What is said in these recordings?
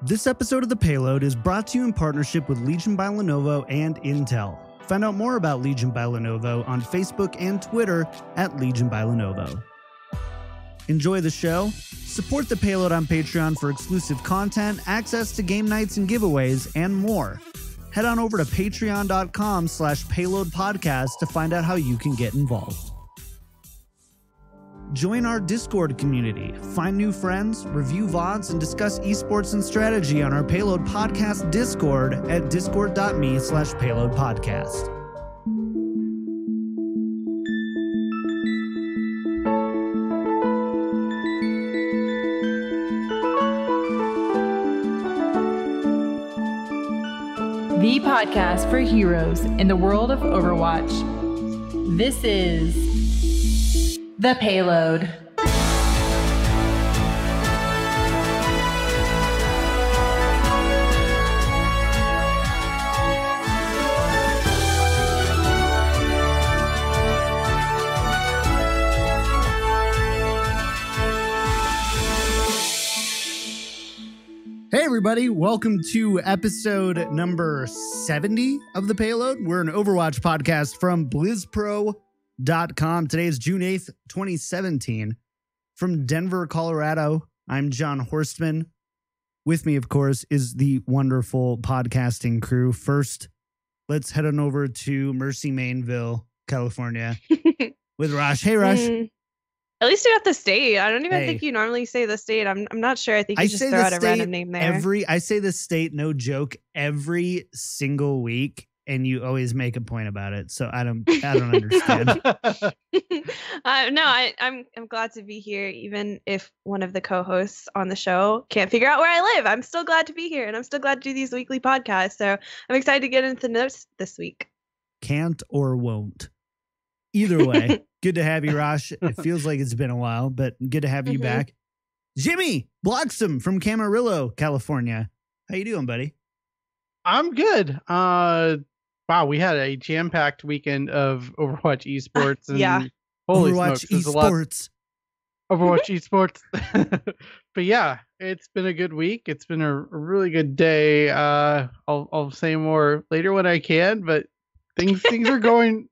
This episode of The Payload is brought to you in partnership with Legion by Lenovo and Intel. Find out more about Legion by Lenovo on Facebook and Twitter at Legion by Lenovo. Enjoy the show? Support The Payload on Patreon for exclusive content, access to game nights and giveaways, and more. Head on over to patreon.com/Payload Podcast to find out how you can get involved. Join our Discord community, find new friends, review VODs, and discuss esports and strategy on our Payload Podcast Discord at discord.me/Payload Podcast. The podcast for heroes in the world of Overwatch. This is The Payload. Hey everybody, welcome to episode number 70 of The Payload. We're an Overwatch podcast from BlizzPro.com. Today is June 8th, 2017. From Denver, Colorado, I'm John Horstman. With me, of course, is the wonderful podcasting crew. First, let's head on over to Mercy Mainville, California with Rosh. Hey, Rosh. At least you got the state. I don't even think you normally say the state. I'm not sure. I think you just throw out a random name there. I say the state, no joke, every single week, and you always make a point about it. So I don't understand. No, I'm glad to be here, even if one of the co-hosts on the show can't figure out where I live. I'm still glad to be here, and I'm still glad to do these weekly podcasts. So I'm excited to get into the notes this week. Can't or won't. Either way, good to have you, Rosh. It feels like it's been a while, but good to have you back. Jimmy Bloxham from Camarillo, California. How you doing, buddy? I'm good. Wow, we had a jam-packed weekend of Overwatch esports. And yeah. Holy Overwatch smokes, esports. Overwatch esports. But yeah, it's been a good week. It's been a really good day. I'll say more later when I can, but things are going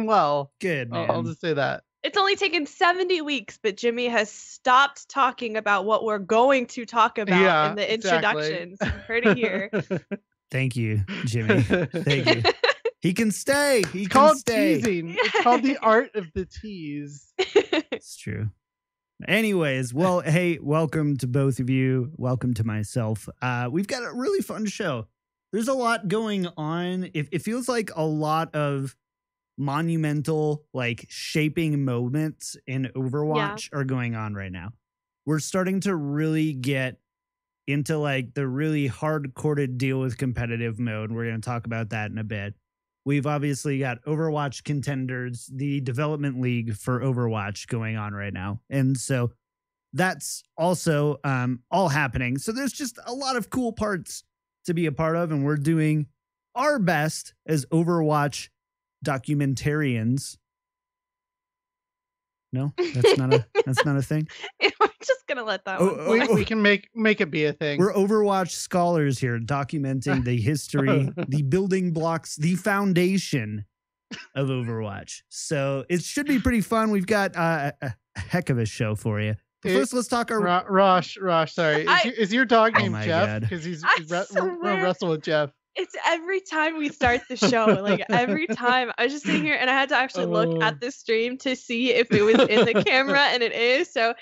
well. Good, man. I'll just say that. It's only taken 70 weeks, but Jimmy has stopped talking about what we're going to talk about in the introductions. You've heard it here. Thank you, Jimmy. Thank you. He can stay. It's called teasing. It's called the art of the tease. It's true. Anyways, well, hey, welcome to both of you. Welcome to myself. We've got a really fun show. There's a lot going on. It feels like a lot of monumental, like, shaping moments in Overwatch are going on right now. We're starting to really get into, like, the really hard-corded deal with competitive mode. We're going to talk about that in a bit. We've obviously got Overwatch Contenders, the development league for Overwatch going on right now. And so that's also all happening. So there's just a lot of cool parts to be a part of, and we're doing our best as Overwatch documentarians. No, that's not a thing. We're just gonna let that one. We can make it be a thing. We're Overwatch scholars here, documenting the history, the building blocks, the foundation of Overwatch. So it should be pretty fun. We've got a heck of a show for you. But first, let's talk our Rosh. Sorry, is your dog named Jeff? Because we'll wrestle with Jeff. It's every time we start the show. Like every time, I was just sitting here and I had to actually look at the stream to see if it was in the camera, and it is. So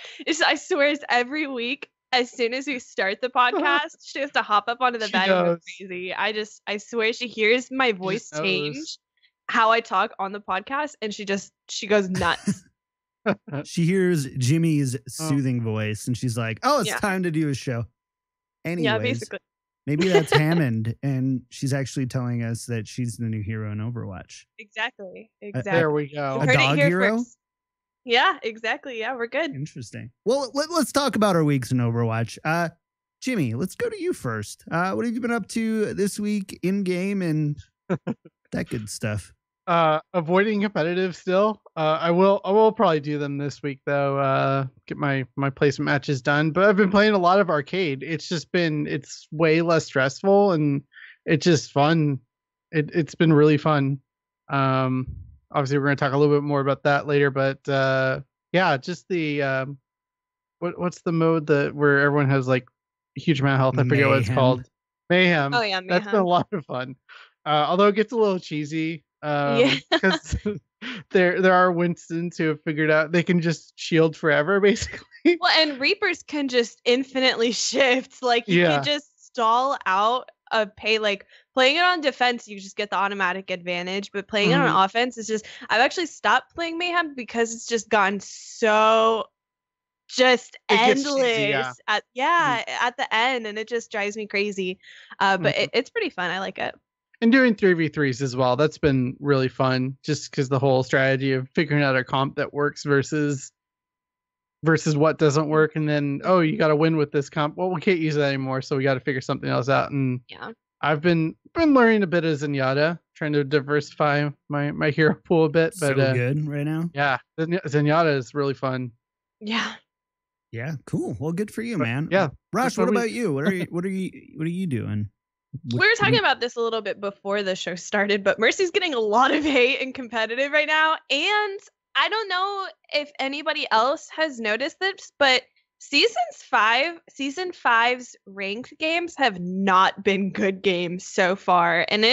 I swear, it's every week. As soon as we start the podcast, she has to hop up onto the bed and go crazy. I swear she hears my voice change, how I talk on the podcast, and she goes nuts. She hears Jimmy's soothing voice, and she's like, "Oh, it's time to do a show." Anyways, yeah, basically. Maybe that's Hammond, and she's actually telling us that she's the new hero in Overwatch. Exactly. There we go. A dog hero? First. Yeah, exactly. Yeah, we're good. Interesting. Well, let's talk about our weeks in Overwatch. Jimmy, let's go to you first. What have you been up to this week in game and that good stuff? Avoiding competitive still. I will probably do them this week though. Get my placement matches done. But I've been playing a lot of arcade. It's way less stressful and it's just fun. It's been really fun. Obviously we're gonna talk a little bit more about that later. But yeah, just the what's the mode where everyone has like a huge amount of health? I forget what it's called. Mayhem. Oh yeah, Mayhem. That's been a lot of fun. Although it gets a little cheesy. Because there are Winstons who have figured out they can just shield forever, basically. Well, and Reapers can just infinitely shift. Like you can just stall out a playing it on defense, you just get the automatic advantage. But playing it on offense is just. I've actually stopped playing Mayhem because it's just gone so just endless cheesy, at the end, and it just drives me crazy. But it's pretty fun. I like it. And doing 3v3s as well. That's been really fun just because the whole strategy of figuring out a comp that works versus what doesn't work. And then, you got to win with this comp. Well, we can't use that anymore. So we got to figure something else out. And I've been learning a bit of Zenyatta, trying to diversify my hero pool a bit. But so good right now. Yeah. Zenyatta is really fun. Yeah. Yeah. Cool. Well, good for you, man. Yeah. Rosh, what about you? What are you doing? We were talking about this a little bit before the show started, but Mercy's getting a lot of hate in competitive right now. And I don't know if anybody else has noticed this, but Season 5's ranked games have not been good games so far. And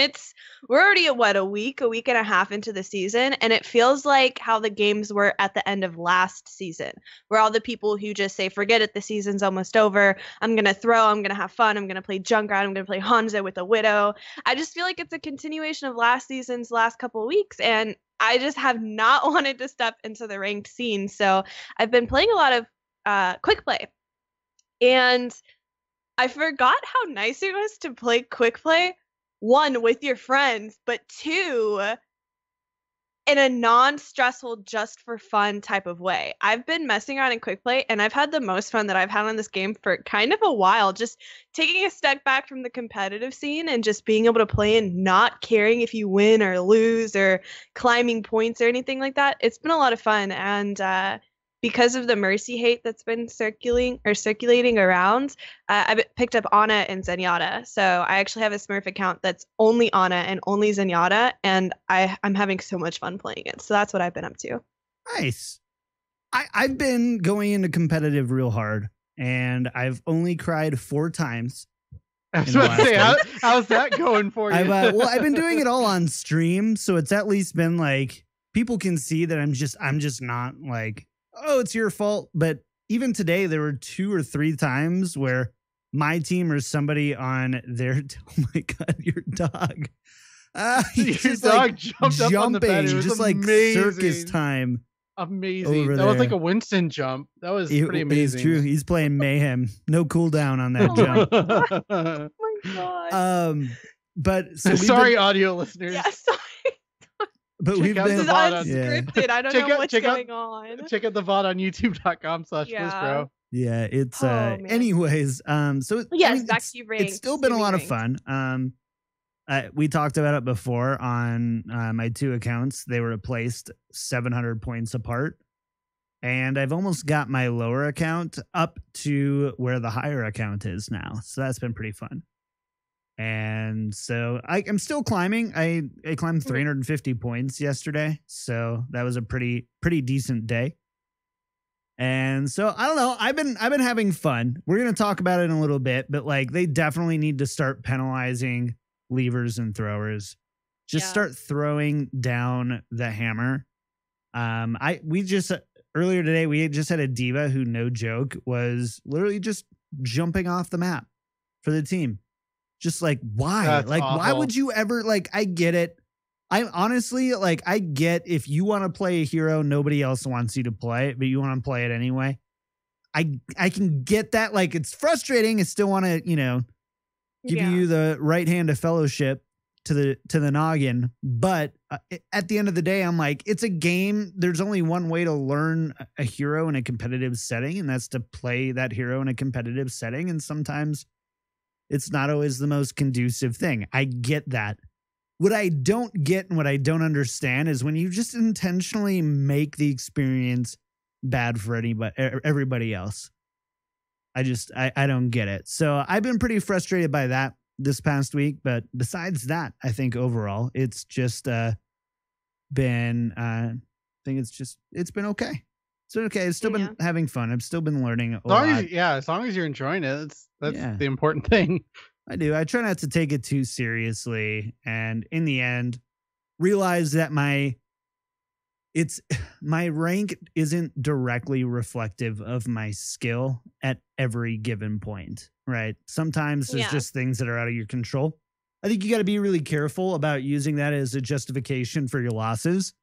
we're already at a week and a half into the season. And it feels like how the games were at the end of last season, where all the people who just say, forget it, the season's almost over. I'm going to throw, I'm going to have fun. I'm going to play Junkrat. I'm going to play Hanzo with a Widow. I just feel like it's a continuation of last season's last couple of weeks. And I just have not wanted to step into the ranked scene. So I've been playing a lot of quick play, and I forgot how nice it was to play quick play, one, with your friends, but two, in a non-stressful, just for fun type of way. I've been messing around in quick play, and I've had the most fun that I've had on this game for kind of a while, just taking a step back from the competitive scene and just being able to play and not caring if you win or lose or climbing points or anything like that. It's been a lot of fun, and because of the Mercy hate that's been circulating around, I picked up Ana and Zenyatta. So I actually have a Smurf account that's only Ana and only Zenyatta, and I'm having so much fun playing it. So that's what I've been up to. Nice. I've been going into competitive real hard, and I've only cried 4 times. I was about to say, how's that going for you? I've been doing it all on stream, so it's at least been like people can see that I'm just not like, oh, it's your fault. But even today, there were 2 or 3 times where my team or somebody on their, oh my God, your dog. He's your just dog like jumped up on the bed. It was just amazing. Like circus time. Amazing. That was like a Winston jump. That was pretty amazing. It's true. He's playing Mayhem. No cooldown on that jump. Oh my God. But so sorry, audio listeners. Yeah, sorry. But we've been unscripted. I don't know what's going on. Check out the VOD on youtube.com/BlizzBro. Yeah, it's anyways. So yes, back to you, it's still been a lot of fun. We talked about it before on my 2 accounts. They were placed 700 points apart, and I've almost got my lower account up to where the higher account is now. So that's been pretty fun. And so I'm still climbing. I climbed 350 points yesterday, so that was a pretty decent day. And so I don't know. I've been having fun. We're gonna talk about it in a little bit, but like they definitely need to start penalizing levers and throwers. Just start throwing down the hammer. Earlier today we just had a diva who, no joke, was literally just jumping off the map for the team. Just like, why? That's like, awful. Why would you ever, like, I get it. I'm honestly, like, I get if you want to play a hero, nobody else wants you to play it, but you want to play it anyway. I can get that. Like, it's frustrating. I still want to, give you the right hand of fellowship to the noggin. But at the end of the day, I'm like, it's a game. There's only one way to learn a hero in a competitive setting, and that's to play that hero in a competitive setting. And sometimes it's not always the most conducive thing. I get that. What I don't get and what I don't understand is when you just intentionally make the experience bad for everybody else. I don't get it. So I've been pretty frustrated by that this past week. But besides that, I think overall it's just been it's been okay. It's been okay. I've still been having fun. I've still been learning a lot. As long as you're enjoying it, that's the important thing. I do. I try not to take it too seriously, and in the end, realize that my rank isn't directly reflective of my skill at every given point, right? Sometimes there's just things that are out of your control. I think you got to be really careful about using that as a justification for your losses.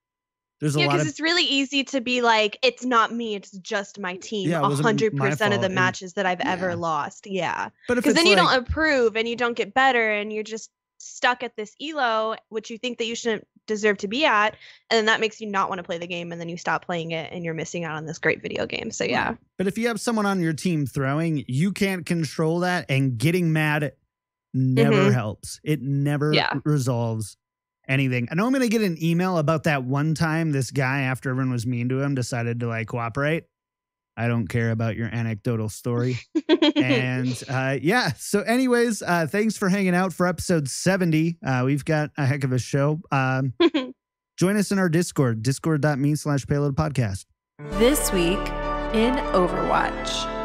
There's a lot because it's really easy to be like, it's not me, it's just my team. 100% of the matches that I've ever lost. Yeah. But because then you don't improve and you don't get better and you're just stuck at this elo, which you think that you shouldn't deserve to be at. And then that makes you not want to play the game. And then you stop playing it and you're missing out on this great video game. So yeah. But if you have someone on your team throwing, you can't control that. And getting mad never helps. It never resolves anything. I know I'm going to get an email about that one time this guy, after everyone was mean to him, decided to like cooperate. I don't care about your anecdotal story. And so anyways, thanks for hanging out for episode 70. We've got a heck of a show. Join us in our Discord, discord.me/Payload Podcast. This week in Overwatch.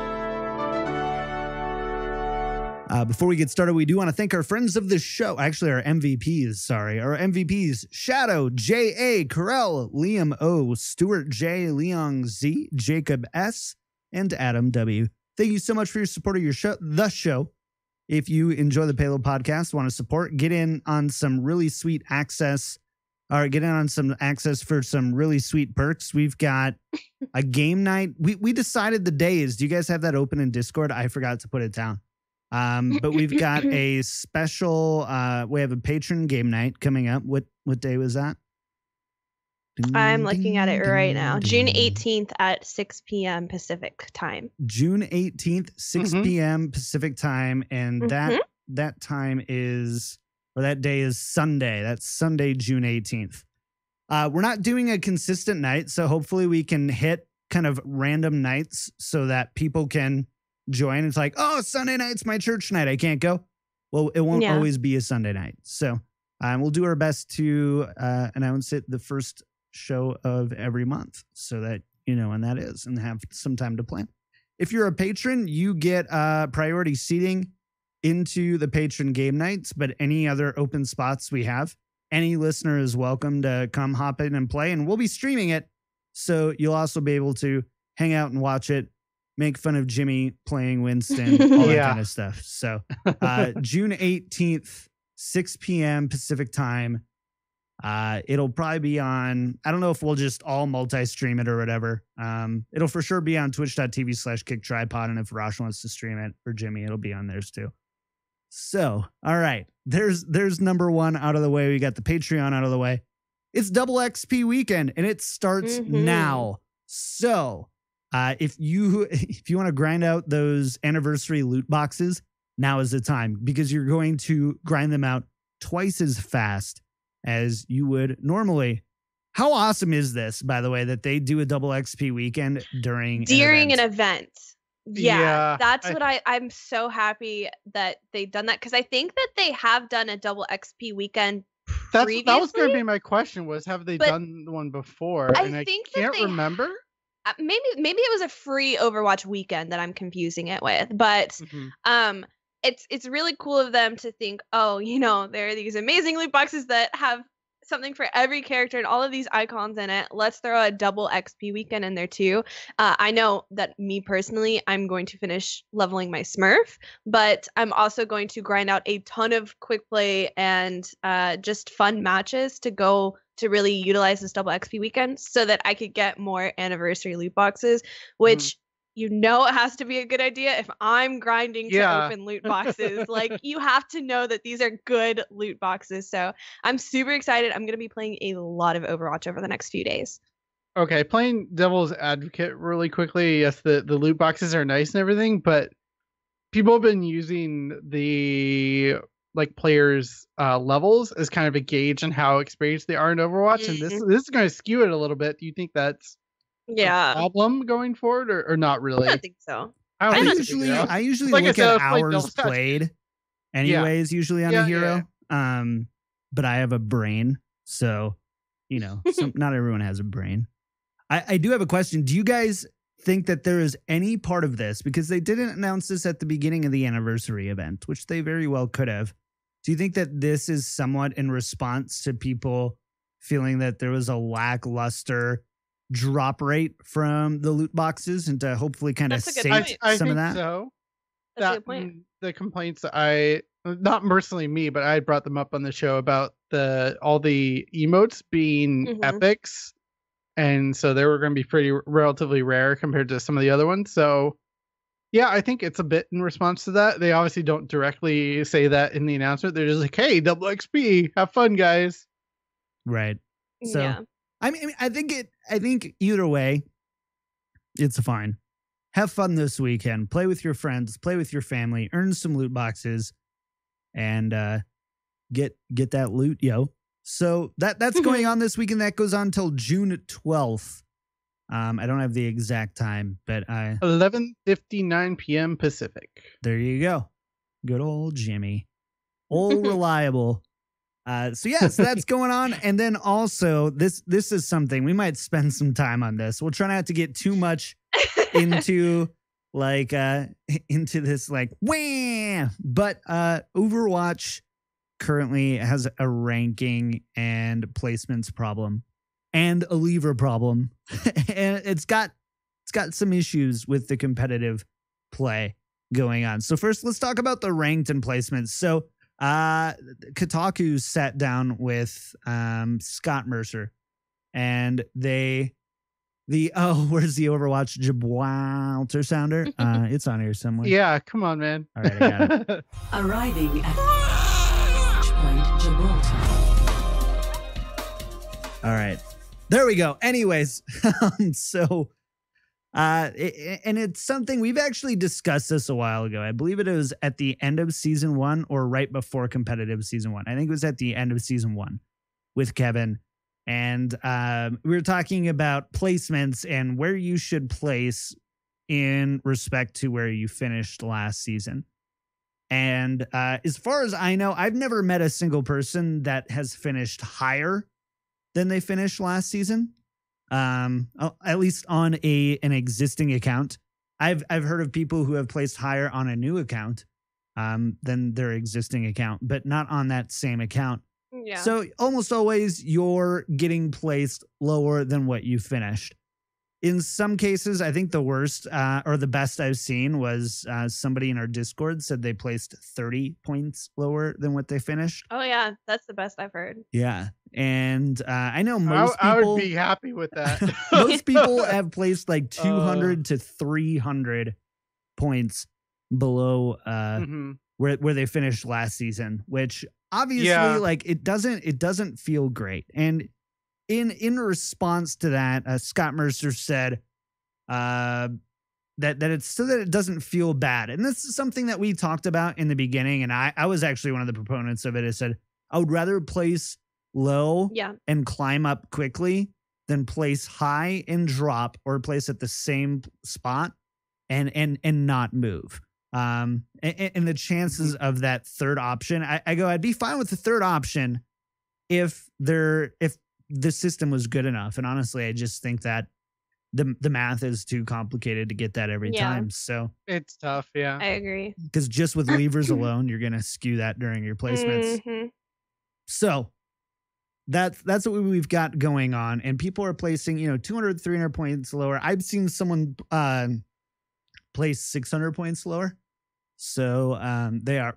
Before we get started, we do want to thank our friends of the show. Actually, our MVPs, Our MVPs, Shadoe, J.A., Correl, Liam O., Stuart J., Liang Z., Jacob S., and Adam W. Thank you so much for your support of the show. If you enjoy the Payload Podcast, want to support, get in on some really sweet access, or get in on some access for some really sweet perks. We've got a game night. We decided the days. Do you guys have that open in Discord? I forgot to put it down. But we've got a special, we have a patron game night coming up. What day was that? I'm looking at it right now. June 18th at 6 p.m. Pacific time. June 18th, 6 p.m. Pacific time. And that time is, or that day is Sunday. That's Sunday, June 18th. We're not doing a consistent night, so hopefully we can hit kind of random nights so that people can join. It's like, oh, Sunday night's my church night, I can't go. Well, it won't always be a Sunday night. So we'll do our best to announce it the first show of every month so that you know when that is and have some time to plan. If you're a patron, you get priority seating into the patron game nights, but any other open spots we have, any listener is welcome to come hop in and play, and we'll be streaming it. So you'll also be able to hang out and watch it, make fun of Jimmy playing Winston, all that kind of stuff. So June 18th, 6 p.m. Pacific time. It'll probably be on, I don't know if we'll just all multi-stream it or whatever. It'll for sure be on twitch.tv/KickedTripod. And if Rosh wants to stream it, or Jimmy, it'll be on theirs too. So, all right. There's number one out of the way. We got the Patreon out of the way. It's double XP weekend and it starts now. So if you want to grind out those anniversary loot boxes, now is the time, because you're going to grind them out twice as fast as you would normally. How awesome is this, by the way, that they do a double XP weekend during an event? Yeah, that's what I'm so happy that they've done that, because I think that they have done a double XP weekend previously. That was going to be my question, was have they done one before? I can't remember. Maybe it was a free Overwatch weekend that I'm confusing it with, but it's really cool of them to think, oh, there are these amazing loot boxes that have something for every character and all of these icons in it. Let's throw a double XP weekend in there too. I know that me personally, I'm going to finish leveling my Smurf, but I'm also going to grind out a ton of quick play and just fun matches to really utilize this double XP weekend so that I could get more anniversary loot boxes, which it has to be a good idea if I'm grinding to open loot boxes. Like, you have to know that these are good loot boxes. So I'm super excited. I'm going to be playing a lot of Overwatch over the next few days. Okay, playing devil's advocate really quickly. Yes, the loot boxes are nice and everything, but people have been using the like players' levels as kind of a gauge on how experienced they are in Overwatch, and this is going to skew it a little bit. Do you think that's a problem going forward, or not really? I don't think so. I usually Like look I said, at hours played, anyways. Usually on a hero, but I have a brain, so not everyone has a brain. I do have a question. Do you guys think that there is any part of this, because they didn't announce this at the beginning of the anniversary event, which they very well could have? Do you think that this is somewhat in response to people feeling that there was a lackluster drop rate from the loot boxes, and to hopefully kind of save some of that? So. That's a good point. The complaints that not personally me, but I brought them up on the show about all the emotes being epics. And so they were going to be relatively rare compared to some of the other ones. So yeah, I think it's a bit in response to that. They obviously don't directly say that in the announcement. They're just like, hey, double XP, have fun, guys. Right. So, I mean, I think either way, it's fine. Have fun this weekend. Play with your friends, play with your family, earn some loot boxes, and get that loot, yo. So that's going on this weekend. That goes on till June 12th. I don't have the exact time, but 11:59 p.m. Pacific. There you go. Good old Jimmy. Old reliable. So that's going on. And then also this is something we might spend some time on this. We'll try not to get too much into into this wham. But Overwatch currently has a ranking and placements problem and a lever problem. And it's got some issues with the competitive play going on. So first, let's talk about the ranked and placements. So Kotaku sat down with Scott Mercer, and where's the Overwatch Gibraltar sounder? It's on here somewhere. Yeah, come on, man. All right, I got it. Arriving at Point Gibraltar. All right, there we go. Anyways, and it's something we've actually discussed this a while ago. I believe it was at the end of season 1 or right before competitive season 1. I think it was at the end of season 1 with Kevin. And we were talking about placements and where you should place in respect to where you finished last season. And as far as I know, I've never met a single person that has finished higher than they finished last season. At least on an existing account. I've heard of people who have placed higher on a new account than their existing account, but not on that same account. Yeah. So almost always you're getting placed lower than what you finished. In some cases, I think the worst or the best I've seen was somebody in our Discord said they placed 30 points lower than what they finished. Oh, yeah. That's the best I've heard. Yeah. And I know most people... I would be happy with that. Most people have placed 200 to 300 points below where they finished last season, which obviously it doesn't feel great. And in response to that, Scott Mercer said that it's so that it doesn't feel bad. And this is something that we talked about in the beginning. And I was actually one of the proponents of it. I said, I would rather place low and climb up quickly than place high and drop, or place at the same spot and not move. And the chances of that third option, I'd be fine with the third option if the system was good enough. And honestly, I just think that the math is too complicated to get that every time. So it's tough. Yeah, I agree. Because just with levers alone, you're going to skew that during your placements. So that's what we've got going on. And people are placing, 200, 300 points lower. I've seen someone place 600 points lower. So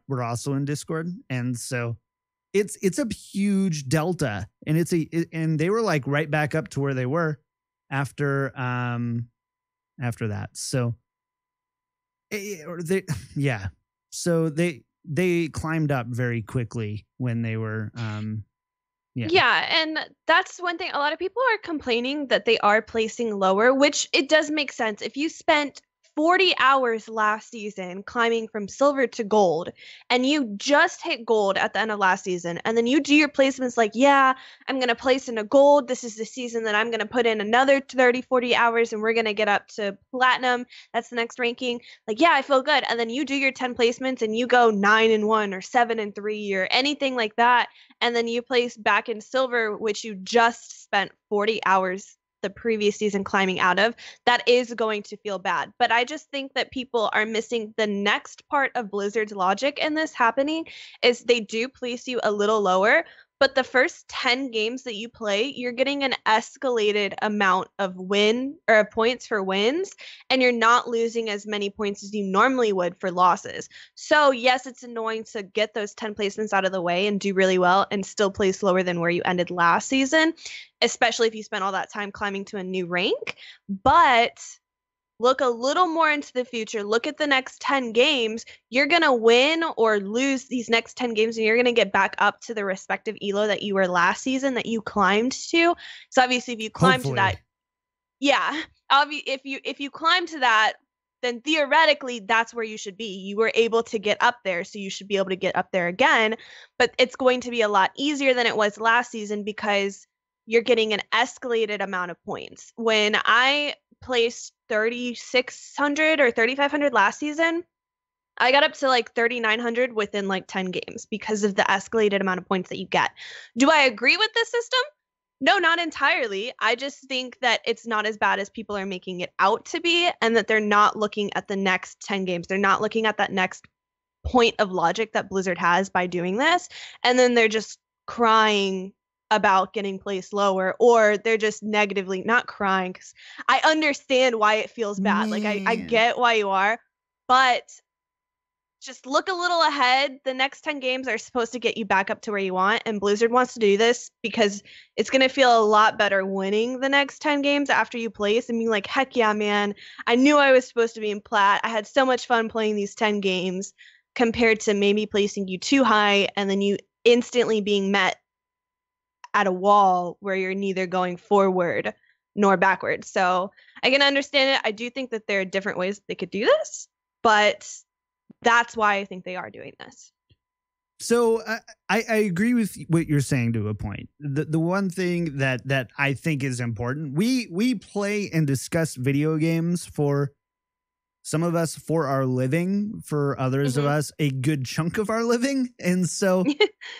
we're also in Discord. And so it's a huge delta, and and they were right back up to where they were after that. So so they climbed up very quickly when they were and that's one thing. A lot of people are complaining that they are placing lower, which it does make sense. If you spent 40 hours last season climbing from silver to gold, and you just hit gold at the end of last season, and then you do your placements like, yeah, I'm going to place into gold. This is the season that I'm going to put in another 30, 40 hours, and we're going to get up to platinum. That's the next ranking. Like, yeah, I feel good. And then you do your 10 placements and you go 9-1 or 7-3 or anything like that. And then you place back in silver, which you just spent 40 hours the previous season climbing out of. That is going to feel bad. But I just think that people are missing the next part of Blizzard's logic in this happening is they do place you a little lower, but the first 10 games that you play, you're getting an escalated amount of points for wins, and you're not losing as many points as you normally would for losses. So yes, it's annoying to get those 10 placements out of the way and do really well and still place lower than where you ended last season, especially if you spent all that time climbing to a new rank. But look a little more into the future. Look at the next 10 games. You're going to win or lose these next 10 games, and you're going to get back up to the respective elo that you were last season that you climbed to. So obviously if you climb to that, yeah, if you climb to that, then theoretically that's where you should be. You were able to get up there, so you should be able to get up there again. But it's going to be a lot easier than it was last season because you're getting an escalated amount of points. When I placed 3,600 or 3,500 last season, I got up to like 3,900 within like 10 games because of the escalated amount of points that you get. Do I agree with this system? No, not entirely. I just think that it's not as bad as people are making it out to be, and that they're not looking at the next 10 games. They're not looking at that next point of logic that Blizzard has by doing this. And then they're just crying about getting placed lower, or they're just negatively not crying, because I understand why it feels bad. Like I get why you are, but just look a little ahead. The next 10 games are supposed to get you back up to where you want, and Blizzard wants to do this because it's going to feel a lot better winning the next 10 games after you place and being like, heck yeah, man, I knew I was supposed to be in plat. I had so much fun playing these 10 games, compared to maybe placing you too high and then you instantly being met at a wall where you're neither going forward nor backward. So I can understand it. I do think that there are different ways they could do this, but that's why I think they are doing this. So I agree with what you're saying to a point. The one thing that I think is important, we play and discuss video games for some of us for our living, for others of us, a good chunk of our living. And so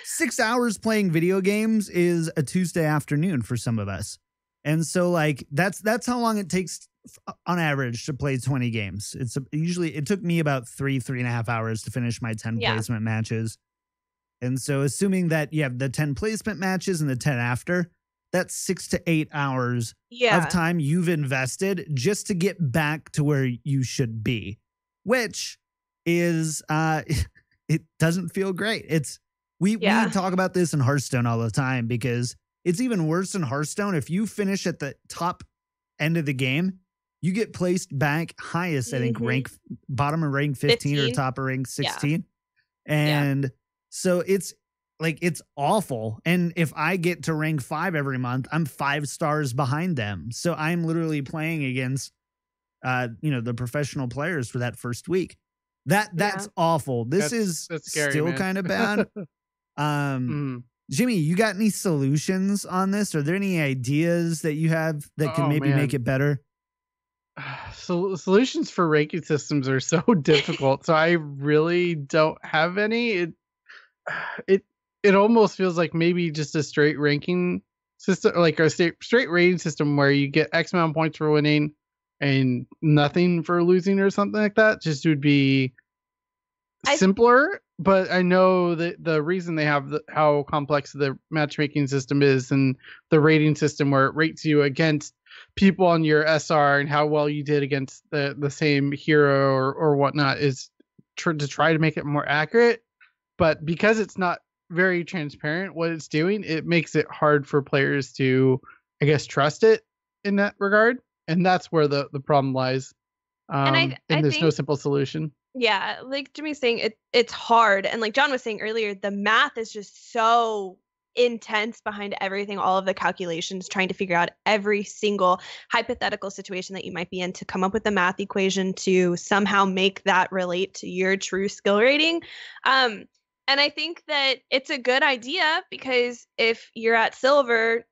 6 hours playing video games is a Tuesday afternoon for some of us. And so like, that's how long it takes on average to play 20 games. It took me about 3.5 hours to finish my 10 placement matches. And so assuming that you have the 10 placement matches and the 10 after, that's 6 to 8 hours of time you've invested just to get back to where you should be, which is, it doesn't feel great. We talk about this in Hearthstone all the time, because it's even worse in Hearthstone. If you finish at the top end of the game, you get placed back highest, I think, bottom of rank 15 or top of rank 16. And so it's like, it's awful. And if I get to rank 5 every month, I'm 5 stars behind them. So I'm literally playing against, the professional players for that first week. That's awful. That's scary, still kind of bad. Jimmy, you got any solutions on this? Are there any ideas that you have that can maybe make it better? So solutions for ranking systems are so difficult. So I really don't have any. It almost feels like maybe just a straight ranking system, like a straight rating system where you get X amount of points for winning and nothing for losing or something like that. Just would be simpler. But I know that the reason they have how complex the matchmaking system is, and the rating system where it rates you against people on your SR and how well you did against the same hero or whatnot, is to try to make it more accurate. But because it's not very transparent what it's doing, it makes it hard for players to, I guess, trust it in that regard. And that's where the problem lies. And there's no simple solution. Yeah, like Jimmy's saying, it's hard. And like John was saying earlier, the math is just so intense behind everything, all of the calculations, trying to figure out every single hypothetical situation that you might be in to come up with a math equation to somehow make that relate to your true skill rating. And I think that it's a good idea because if you're at silver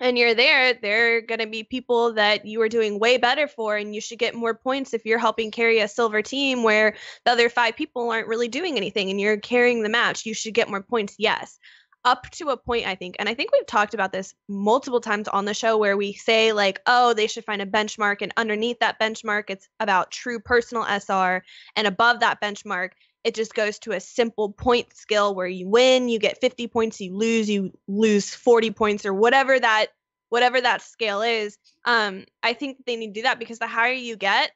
and you're there are going to be people that you are doing way better for, and you should get more points if you're helping carry a silver team where the other 5 people aren't really doing anything and you're carrying the match. You should get more points, yes. Up to a point, I think. And I think we've talked about this multiple times on the show where we say like, oh, they should find a benchmark, and underneath that benchmark, it's about true personal SR, and above that benchmark, it just goes to a simple point skill where you win, you get 50 points, you lose 40 points, or whatever that scale is. I think they need to do that because the higher you get,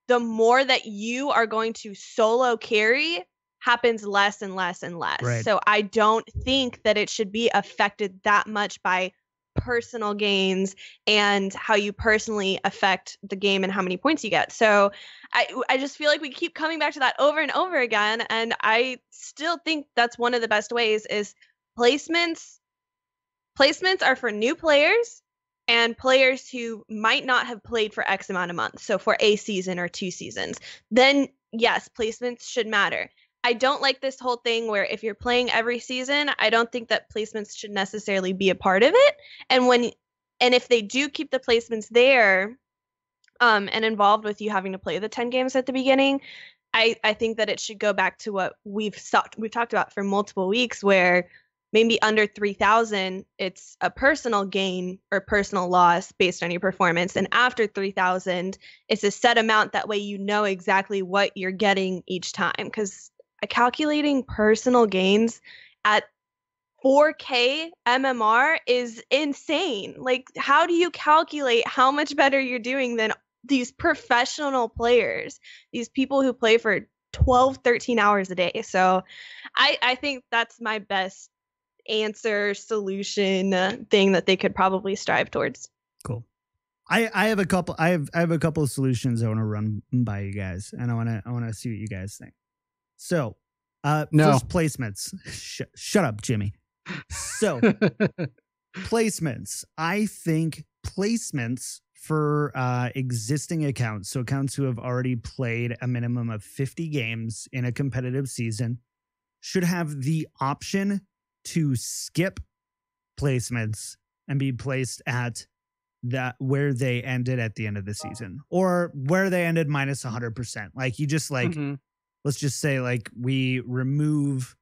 the more that you are going to solo carry happens less and less and less. Right. So I don't think that it should be affected that much by personal gains and how you personally affect the game and how many points you get. So I just feel like we keep coming back to that over and over again. And I still think that's one of the best ways is placements. Placements are for new players and players who might not have played for X amount of months. So for a season or 2 seasons, then yes, placements should matter. I don't like this whole thing where if you're playing every season, I don't think that placements should necessarily be a part of it. And if they do keep the placements there, and involved with you having to play the 10 games at the beginning, I think that it should go back to what we've talked about for multiple weeks, where maybe under 3,000, it's a personal gain or personal loss based on your performance. And after 3,000, it's a set amount. That way you know exactly what you're getting each time. Because calculating personal gains at 4K MMR is insane. Like, how do you calculate how much better you're doing than these professional players, these people who play for 12, 13 hours a day? So I think that's my best answer, solution, thing that they could probably strive towards. Cool. I have a couple of solutions I want to run by you guys, and I want to see what you guys think. So, first, placements. Shut up, Jimmy. So, placements. I think placements for existing accounts, so accounts who have already played a minimum of 50 games in a competitive season, should have the option to skip placements and be placed at that where they ended at the end of the season, or where they ended minus 100%. Like, you just let's just say like we remove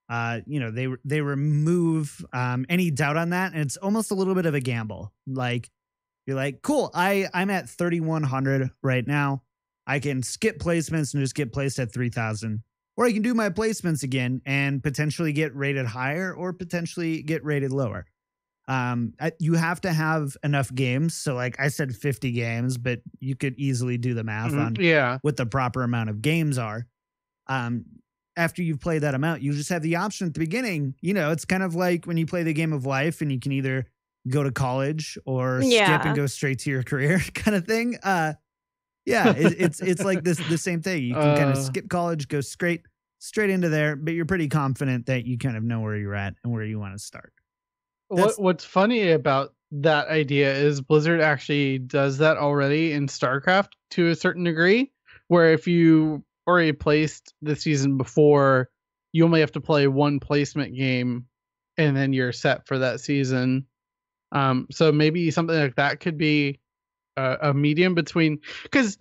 they remove any doubt on that, and it's almost a little bit of a gamble. Like, you're like, cool, I'm at 3,100 right now, I can skip placements and just get placed at 3,000, or I can do my placements again and potentially get rated higher or potentially get rated lower. You have to have enough games. So like I said 50 games, but you could easily do the math on what the proper amount of games are. After you've played that amount, you just have the option at the beginning. You know, it's kind of like when you play the game of life and you can either go to college or skip and go straight to your career kind of thing. It's like the same thing. You can kind of skip college, go straight into there, but you're pretty confident that you kind of know where you're at and where you want to start. What's funny about that idea is Blizzard actually does that already in StarCraft to a certain degree, where if you already placed the season before, you only have to play one placement game and then you're set for that season. So maybe something like that could be a medium between, because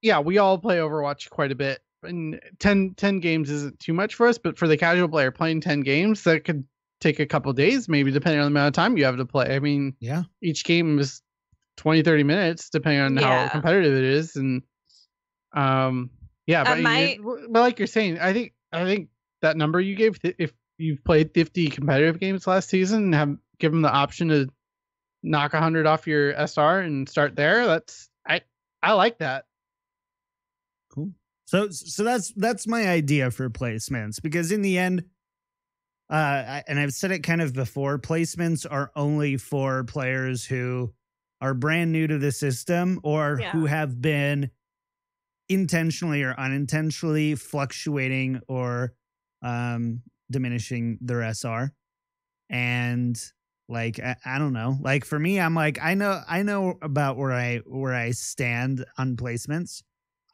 we all play Overwatch quite a bit, and 10 games isn't too much for us, but for the casual player playing 10 games, that could take a couple days, maybe, depending on the amount of time you have to play. I mean, each game is 20-30 minutes depending on how competitive it is. And but like you're saying, I think that number you gave, if you've played 50 competitive games last season and have given them the option to knock 100 off your SR and start there, I like that. Cool. So that's my idea for placements, because in the end, and I've said it kind of before, placements are only for players who are brand new to the system or who have been intentionally or unintentionally fluctuating or diminishing their SR. And like, I don't know. Like for me, I'm like, I know about where I stand on placements.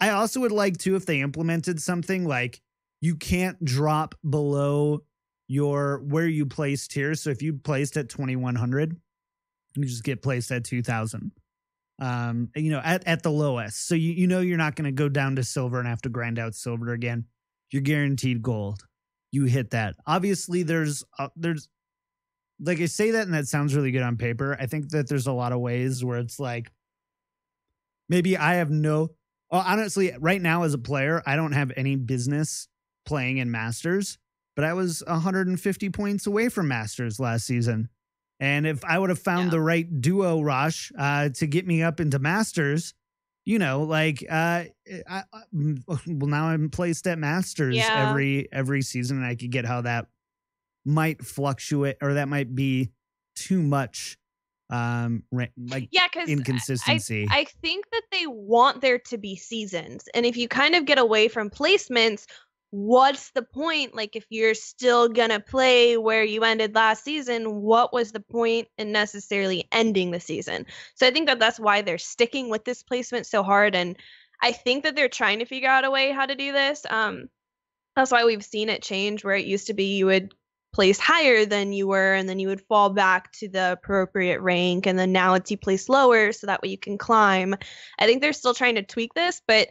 I also would like to, if they implemented something like you can't drop below where you placed here. So if you placed at 2100, you just get placed at 2000. At the lowest. So you know you're not going to go down to silver and have to grind out silver again. You're guaranteed gold. You hit that. Obviously, there's like I say that and that sounds really good on paper. I think that there's a lot of ways where it's like maybe I have honestly, right now as a player, I don't have any business playing in Masters, but I was 150 points away from Masters last season. And if I would have found the right duo, Rosh, to get me up into Masters, now I'm placed at Masters every season, and I could get how that might fluctuate, or that might be too much, inconsistency. I think that they want there to be seasons, and if you kind of get away from placements, what's the point? Like, if you're still gonna play where you ended last season, what was the point in necessarily ending the season? So I think that that's why they're sticking with this placement so hard, and I think that they're trying to figure out a way how to do this. That's why we've seen it change, where it used to be you would place higher than you were, and then you would fall back to the appropriate rank, and then now it's you place lower so that way you can climb. I think they're still trying to tweak this, but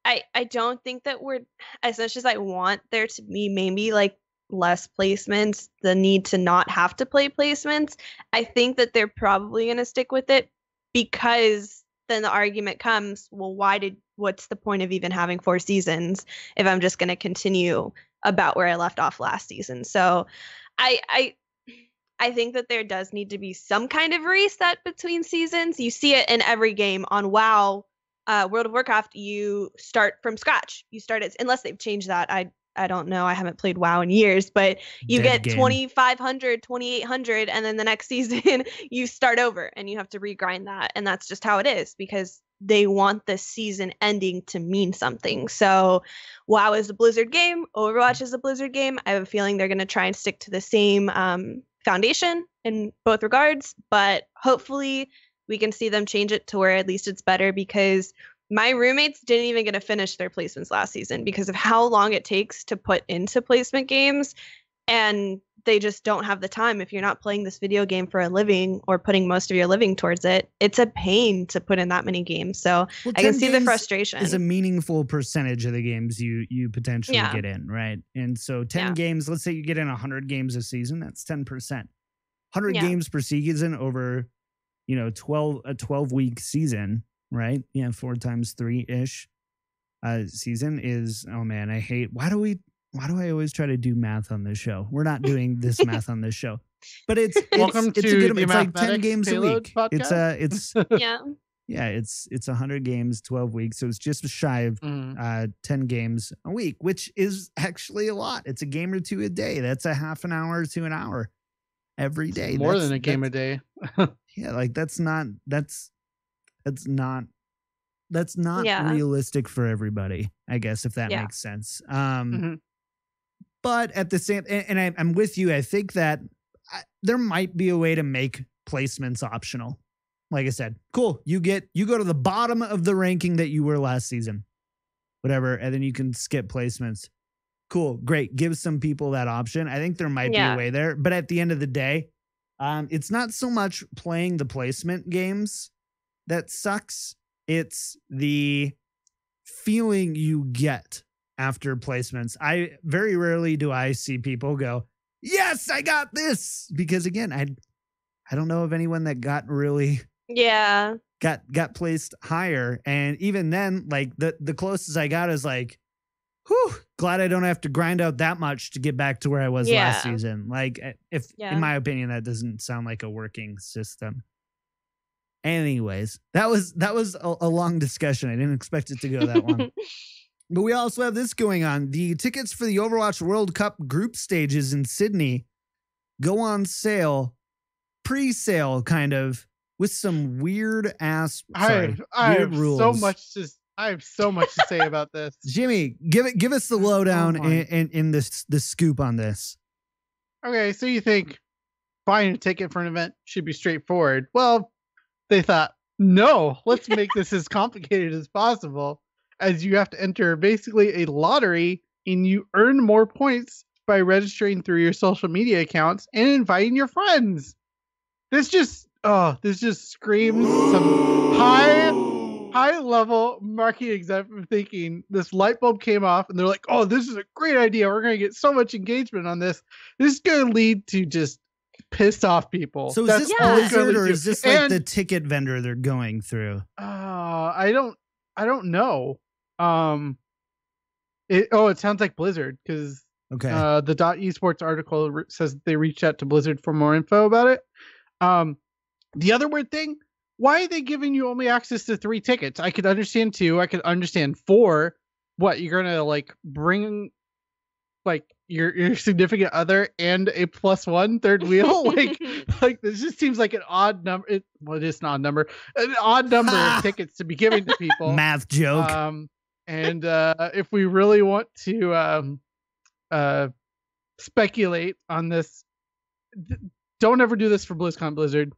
I don't think that we're, as much as I want there to be maybe like less placements, the need to not have to play placements, I think that they're probably going to stick with it, because then the argument comes, well, what's the point of even having 4 seasons if I'm just going to continue about where I left off last season? So I think that there does need to be some kind of reset between seasons. You see it in every game on WoW. World of Warcraft, you start from scratch. You start it, unless they've changed that. I don't know. I haven't played WoW in years, but you get 2,500, 2,800, and then the next season you start over and you have to regrind that. And that's just how it is, because they want the season ending to mean something. So WoW is a Blizzard game. Overwatch is a Blizzard game. I have a feeling they're going to try and stick to the same foundation in both regards, but hopefully we can see them change it to where at least it's better, because my roommates didn't even get to finish their placements last season because of how long it takes to put into placement games. And they just don't have the time. If you're not playing this video game for a living or putting most of your living towards it, it's a pain to put in that many games. So I can see the frustration. Is a meaningful percentage of the games you potentially get in, right? And so 10 games, let's say you get in 100 games a season, that's 10%. 100 games per season over 12-week season, right? 4 times 3-ish season is, oh man, I hate, why do I always try to do math on this show? We're not doing this math on this show, but it's welcome it's to a good, the it's like 10 games Payload a week. Podcast? It's 100 games, 12 weeks. So it's just shy of 10 games a week, which is actually a lot. It's a game or two a day. That's a half an hour to an hour every day. More than a game a day. Yeah, like that's not realistic for everybody, I guess, if that makes sense. But at the same, and I'm with you. I think that there might be a way to make placements optional. Like I said, cool. You go to the bottom of the ranking that you were last season, whatever, and then you can skip placements. Cool, great. Give some people that option. I think there might be a way there, but at the end of the day, it's not so much playing the placement games that sucks. It's the feeling you get after placements. Very rarely do I see people go, yes, I got this. Because again, I don't know of anyone that got really got placed higher. And even then, like the closest I got is like, whew, glad I don't have to grind out that much to get back to where I was last season. Like, in my opinion, that doesn't sound like a working system. Anyways, that was a long discussion. I didn't expect it to go that long. But we also have this going on. The tickets for the Overwatch World Cup group stages in Sydney go on sale, pre-sale kind of, with some weird ass I have rules. I have so much to say about this. Jimmy, give us the lowdown and the scoop on this. Okay, so you think buying a ticket for an event should be straightforward. Well, they thought, no, let's make this as complicated as possible, as you have to enter basically a lottery and you earn more points by registering through your social media accounts and inviting your friends. This just screams some high level marketing executive thinking. This light bulb came off and they're like, oh, this is a great idea. We're going to get so much engagement on this. This is going to lead to just pissed off people. So is this Blizzard or is this like the ticket vendor they're going through? I don't know. It sounds like Blizzard because okay. The .esports article says they reached out to Blizzard for more info about it. The other weird thing, why are they giving you only access to 3 tickets? I could understand 2. I could understand 4. What, you're gonna like bring like your significant other and a +1 third wheel? like this just seems like an odd number. It is an odd number. An odd number of tickets to be given to people. Math joke. And if we really want to speculate on this, don't ever do this for BlizzCon Blizzard.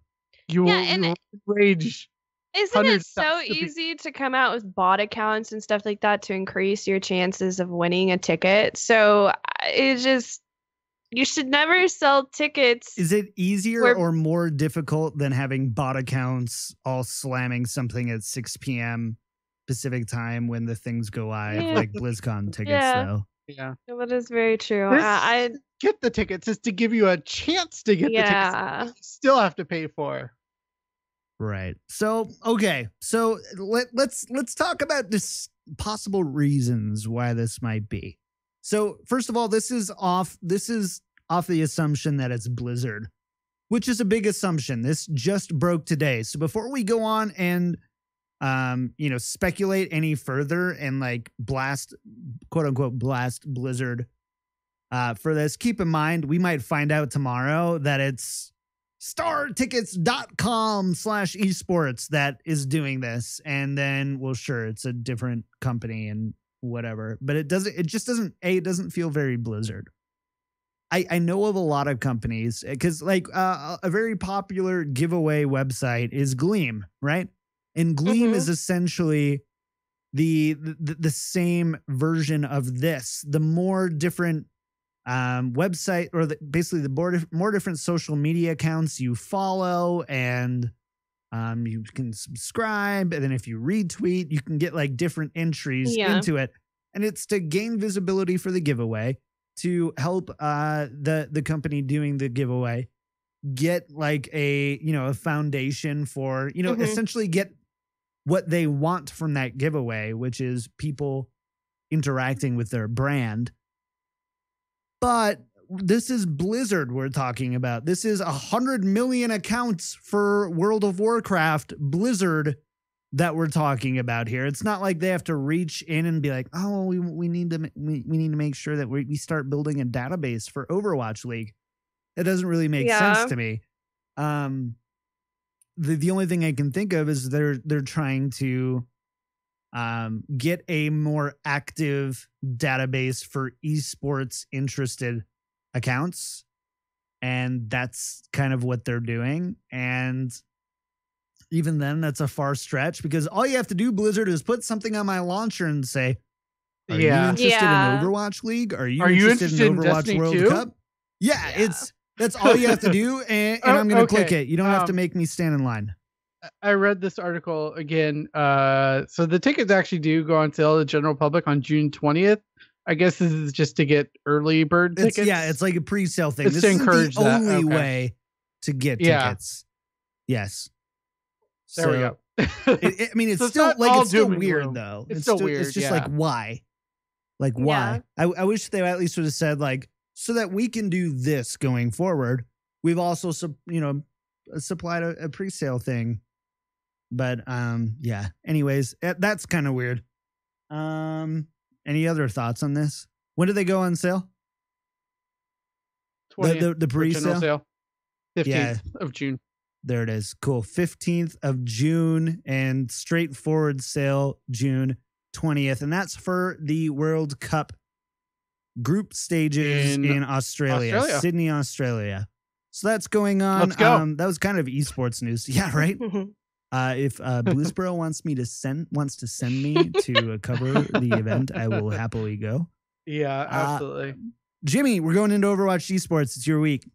You will rage. Isn't it so easy to come out with bot accounts and stuff like that to increase your chances of winning a ticket? So you should never sell tickets. Is it easier or more difficult than having bot accounts all slamming something at 6 p.m. Pacific time when the things go live, like BlizzCon tickets, though? Yeah, that is very true. I get the tickets is to give you a chance to get the tickets. You still have to pay for. Right. So okay. So let's talk about this possible reasons why this might be. So first of all, this is off the assumption that it's Blizzard, which is a big assumption. This just broke today. So before we go on and speculate any further and like quote unquote blast Blizzard for this, keep in mind we might find out tomorrow that it's startickets.com/esports that is doing this, and then it's a different company and whatever, but it just doesn't feel very Blizzard. I know of a lot of companies because like a very popular giveaway website is Gleam, right? And Gleam is essentially the same version of this. The more different website or basically the more different social media accounts you follow, and you can subscribe, and then if you retweet, you can get like different entries into it, and it's to gain visibility for the giveaway, to help the company doing the giveaway get like a foundation for essentially get what they want from that giveaway, which is people interacting with their brand. But this is Blizzard we're talking about. This is 100 million accounts for World of Warcraft Blizzard that we're talking about here. It's not like they have to reach in and be like, oh, we need to make sure that we start building a database for Overwatch League. That doesn't really make sense to me. The only thing I can think of is they're trying to get a more active database for esports interested accounts, and that's kind of what they're doing. And even then, that's a far stretch, because all you have to do, Blizzard, is put something on my launcher and say, are you interested in Overwatch League? Are you interested in Overwatch World Cup? That's all you have to do, and I'm going to click it. You don't have to make me stand in line. I read this article again. So the tickets actually do go on sale to the general public on June 20th. I guess this is just to get early bird tickets. It's like a pre-sale thing. It's this to is encourage the only way to get tickets. Yes. There we go. It's still weird though. It's still weird. It's just like, why? Like, why? I wish they at least would have said like, so that we can do this going forward. We've also, supplied a pre-sale thing. But anyways, that's kind of weird. Any other thoughts on this? When do they go on sale? The pre-sale sale, 15th of June. There it is. Cool. 15th of June, and straightforward sale June 20th, and that's for the World Cup group stages in Australia, Sydney, Australia. So that's going on. Let's go. That was kind of esports news. Yeah, right. If Bluesboro wants to send me to cover the event, I will happily go. Yeah, absolutely. Jimmy, we're going into Overwatch esports. It's your week.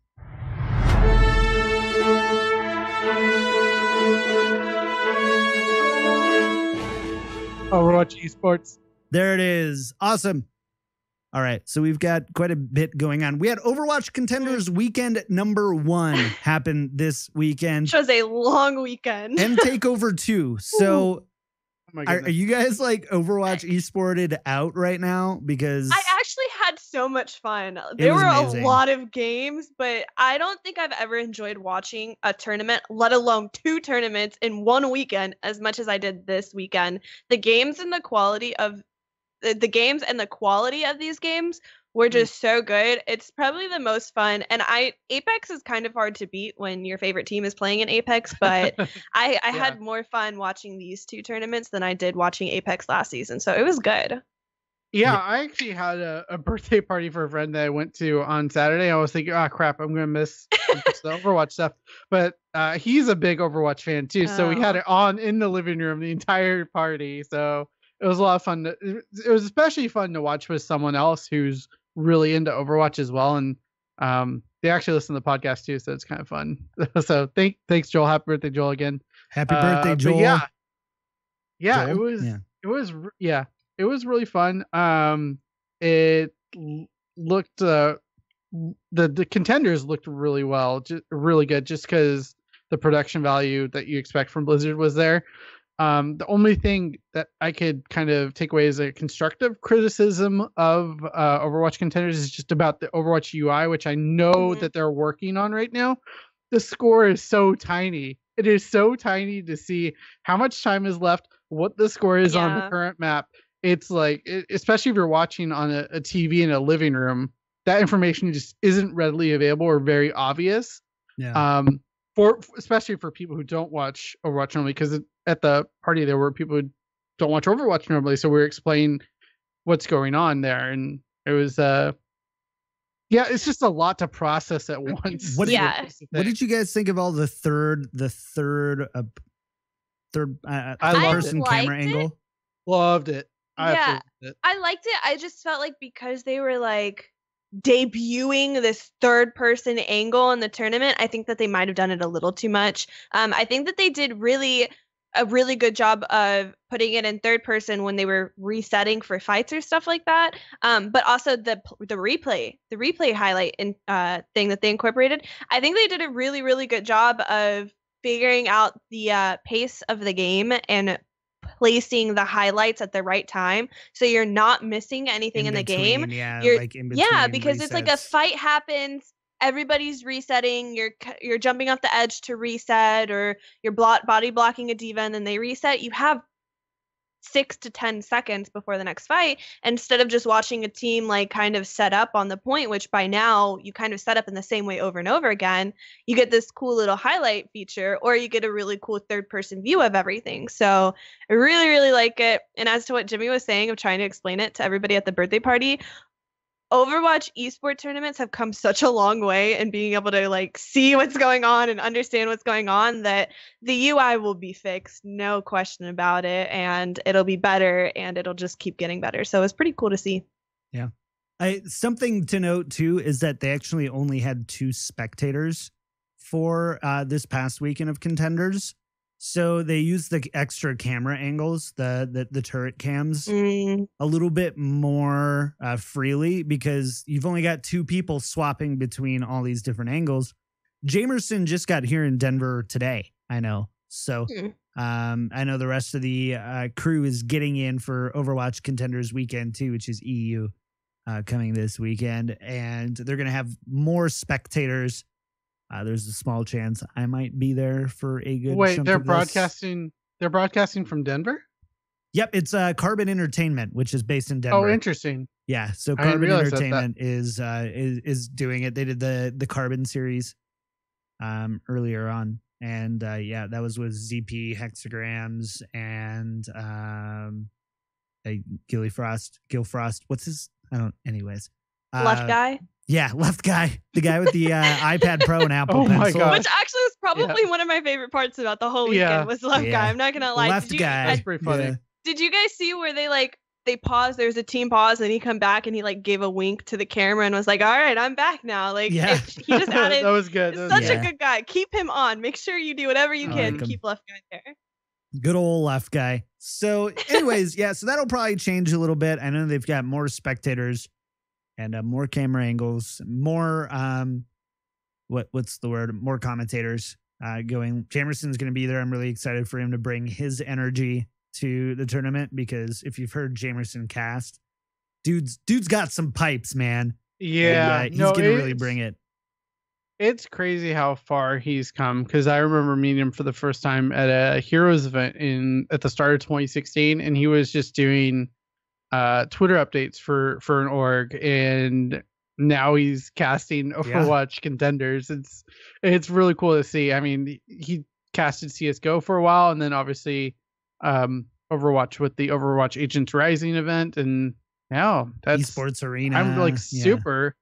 Overwatch esports. There it is. Awesome. All right, so we've got quite a bit going on. We had Overwatch Contenders weekend number 1 happen this weekend. Which was a long weekend. And Takeover 2. So are you guys like Overwatch esported out right now? Because I actually had so much fun. There were amazing. a lot of games, but I don't think I've ever enjoyed watching a tournament, let alone 2 tournaments in one weekend as much as I did this weekend. The games and the quality of these games were just so good. It's probably the most fun. And Apex is kind of hard to beat when your favorite team is playing in Apex, but I had more fun watching these 2 tournaments than I did watching Apex last season. So it was good. Yeah, I actually had a birthday party for a friend that I went to on Saturday. I was thinking, oh crap, I'm gonna miss the Overwatch stuff. But he's a big Overwatch fan too, so we had it on in the living room the entire party. So it was a lot of fun. It was especially fun to watch with someone else who's really into Overwatch as well, and they actually listen to the podcast too, so it's kind of fun. So thanks, Joel. Happy birthday, Joel, again. Happy birthday, Joel. Yeah, Joel? It was really fun. It looked the contenders looked really well, really good, just because the production value that you expect from Blizzard was there. The only thing that I could kind of take away as a constructive criticism of Overwatch Contenders is just about the Overwatch UI, which I know that they're working on right now. The score is so tiny. It is so tiny to see how much time is left, what the score is on the current map. It's like, especially if you're watching on a TV in a living room, that information just isn't readily available or very obvious. Yeah. Especially for people who don't watch Overwatch normally, because at the party there were people who don't watch Overwatch normally, so we were explaining what's going on there, and it was it's just a lot to process at once. What did you guys think of all the third person camera angle? Loved it. I liked it. I just felt like because they were like debuting this third person angle in the tournament, I think that they might have done it a little too much. I think that they did a really good job of putting it in third person when they were resetting for fights or stuff like that. But also the replay highlight thing that they incorporated. I think they did a really, really good job of figuring out the pace of the game and placing the highlights at the right time, so you're not missing anything in the game. Because it's like a fight happens, everybody's resetting, you're jumping off the edge to reset, or you're body blocking a diva and then they reset. You have 6 to 10 seconds before the next fight, instead of just watching a team like kind of set up on the point, which by now you kind of set up in the same way over and over again. You get this cool little highlight feature, or you get a really cool third person view of everything. So I really, really like it. And as to what Jimmy was saying of trying to explain it to everybody at the birthday party, Overwatch esports tournaments have come such a long way in being able to like see what's going on and understand what's going on, that the UI will be fixed, no question about it, and it'll be better, and it'll just keep getting better. So it's pretty cool to see. Yeah. Something to note too is that they actually only had 2 spectators for this past weekend of Contenders. So they used the extra camera angles, the turret cams, a little bit more freely, because you've only got 2 people swapping between all these different angles. Jamerson just got here in Denver today, I know. So I know the rest of the crew is getting in for Overwatch Contenders weekend too, which is EU coming this weekend. And they're going to have more spectators. There's a small chance I might be there for a good. Wait, they're broadcasting. They're broadcasting from Denver. Yep, it's Carbon Entertainment, which is based in Denver. Oh, interesting. Yeah, so Carbon Entertainment is doing it. They did the Carbon series earlier on, and that was with ZP, Hexagrams, and Gil Frost. What's his? I don't. Anyways, Left guy. Yeah, left guy. The guy with the iPad Pro and Apple Oh my Pencil. gosh. Which actually was probably one of my favorite parts about the whole weekend was left guy. I'm not gonna lie. Left guy. That's pretty funny. Yeah. Did you guys see where they paused? There was a team pause, and he come back and he gave a wink to the camera and was like, "All right, I'm back now." Yeah. he just added. That was good. Such a good guy. Keep him on. Make sure you do whatever you can to keep left guy there. Good old left guy. So, anyways, so that'll probably change a little bit. I know they've got more spectators and more camera angles, more what's the word? More commentators going. Jamerson's going to be there. I'm really excited for him to bring his energy to the tournament, because if you've heard Jamerson cast, dude's got some pipes, man. Yeah, and, he's going to really bring it. It's crazy how far he's come, because I remember meeting him for the first time at a Heroes event at the start of 2016, and he was just doing Twitter updates for an org, and now he's casting Overwatch Contenders. It's really cool to see. I mean, he casted CSGO for a while, and then obviously Overwatch with the Overwatch Agents Rising event, and now that's esports arena. I'm super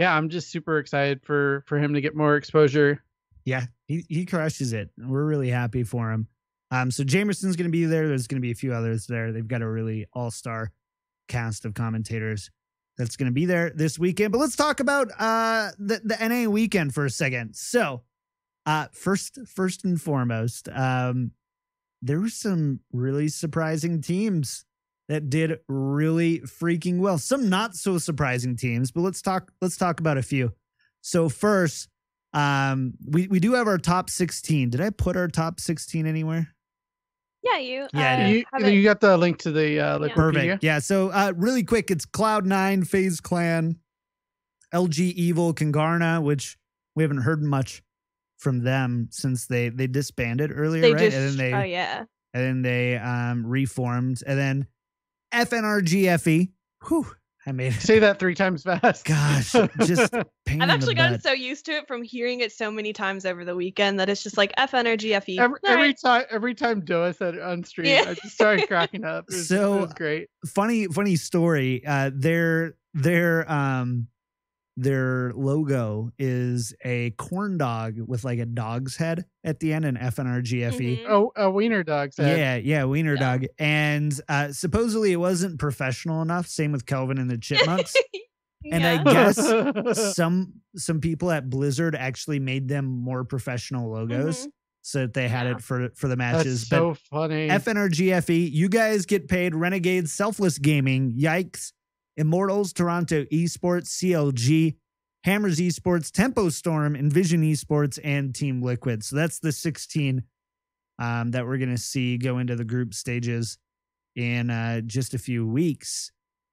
I'm just super excited for him to get more exposure. Yeah, he crushes it. We're really happy for him. So Jamerson's going to be there. There's going to be a few others there. They've got a really all-star cast of commentators that's going to be there this weekend. But let's talk about the NA weekend for a second. So first and foremost, there were some really surprising teams that did really freaking well. Some not so surprising teams, but let's talk about a few. So first, we do have our top 16. Did I put our top 16 anywhere? Yeah, you. You got the link to the perfect. Yeah. So really quick, it's Cloud9, FaZe Clan, LG Evil, Kangarna, which we haven't heard much from them since they disbanded earlier, right? And then they reformed, and then FNRGFE. Whew, I made it. Say that 3 times fast. Gosh, just pain. I've actually gotten so used to it from hearing it so many times over the weekend that it's just like FNRGFE. Every time Doa said it on stream, I just started cracking up. It was great. Funny story. Their logo is a corn dog with like a dog's head at the end, and FNRGFE. Mm-hmm. Oh, a wiener dog's head. Yeah, wiener dog. And supposedly it wasn't professional enough. Same with Kelvin and the Chipmunks. And I guess some people at Blizzard actually made them more professional logos so that they had it for the matches. That's so funny. FNRGFE, you guys get paid. Renegades, Selfless Gaming, Yikes, Immortals, Toronto Esports, CLG, Hammers Esports, Tempo Storm, Envision Esports, and Team Liquid. So that's the 16 that we're going to see go into the group stages in just a few weeks.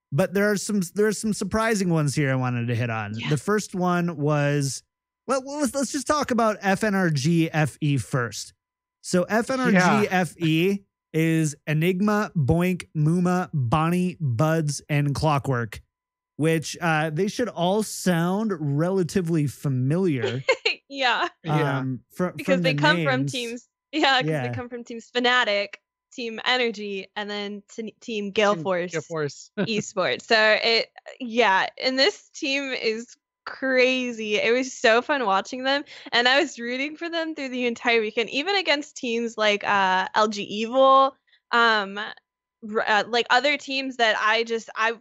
But there's some surprising ones here I wanted to hit on. Yeah. The first one was, let's just talk about FNRGFE first. So FNRGFE is Enigma, Boink, Muma, Bonnie, Buds, and Clockwork, which they should all sound relatively familiar. Because they come from teams. Yeah, because they come from teams Fnatic, Team Energy, and then Team Gale Force Esports. So and this team is crazy. It was so fun watching them, and I was rooting for them through the entire weekend, even against teams like LG Evil, like other teams that I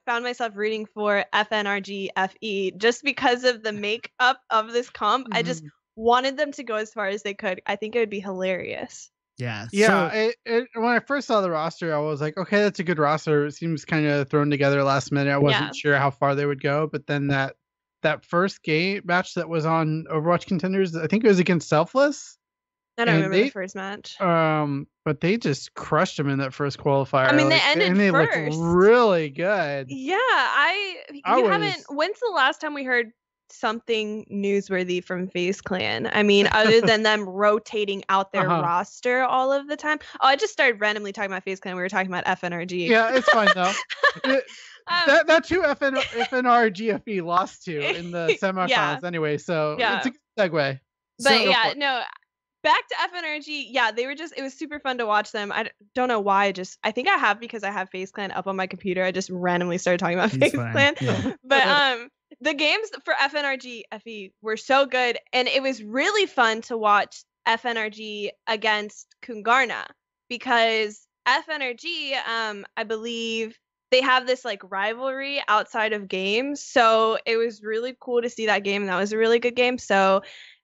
found myself rooting for FNRGFE just because of the makeup of this comp. I just wanted them to go as far as they could. I think it would be hilarious. Yeah. When I first saw the roster, I was like, okay, that's a good roster. It seems kind of thrown together last minute. I wasn't sure how far they would go, but then that first game match that was on Overwatch Contenders, I think it was against Selfless. I don't remember the first match. But they just crushed them in that first qualifier. I mean, they ended and they first. Looked really good. Yeah, when's the last time we heard something newsworthy from FaZe Clan? I mean, other than them rotating out their roster all of the time. Oh, I just started randomly talking about FaZe Clan. We were talking about FNRG. Yeah, it's fine though. That's who FNRGFE lost to in the semifinals anyway, so it's a good segue. But back to FNRG. Yeah, it was super fun to watch them. I don't know why. I think I have because I have FaZe Clan up on my computer. I just randomly started talking about FaZe Clan. Yeah. But The games for FNRG FE were so good, and it was really fun to watch FNRG against Kungarna because FNRG, I believe they have this like rivalry outside of games. So it was really cool to see that game, and that was a really good game. So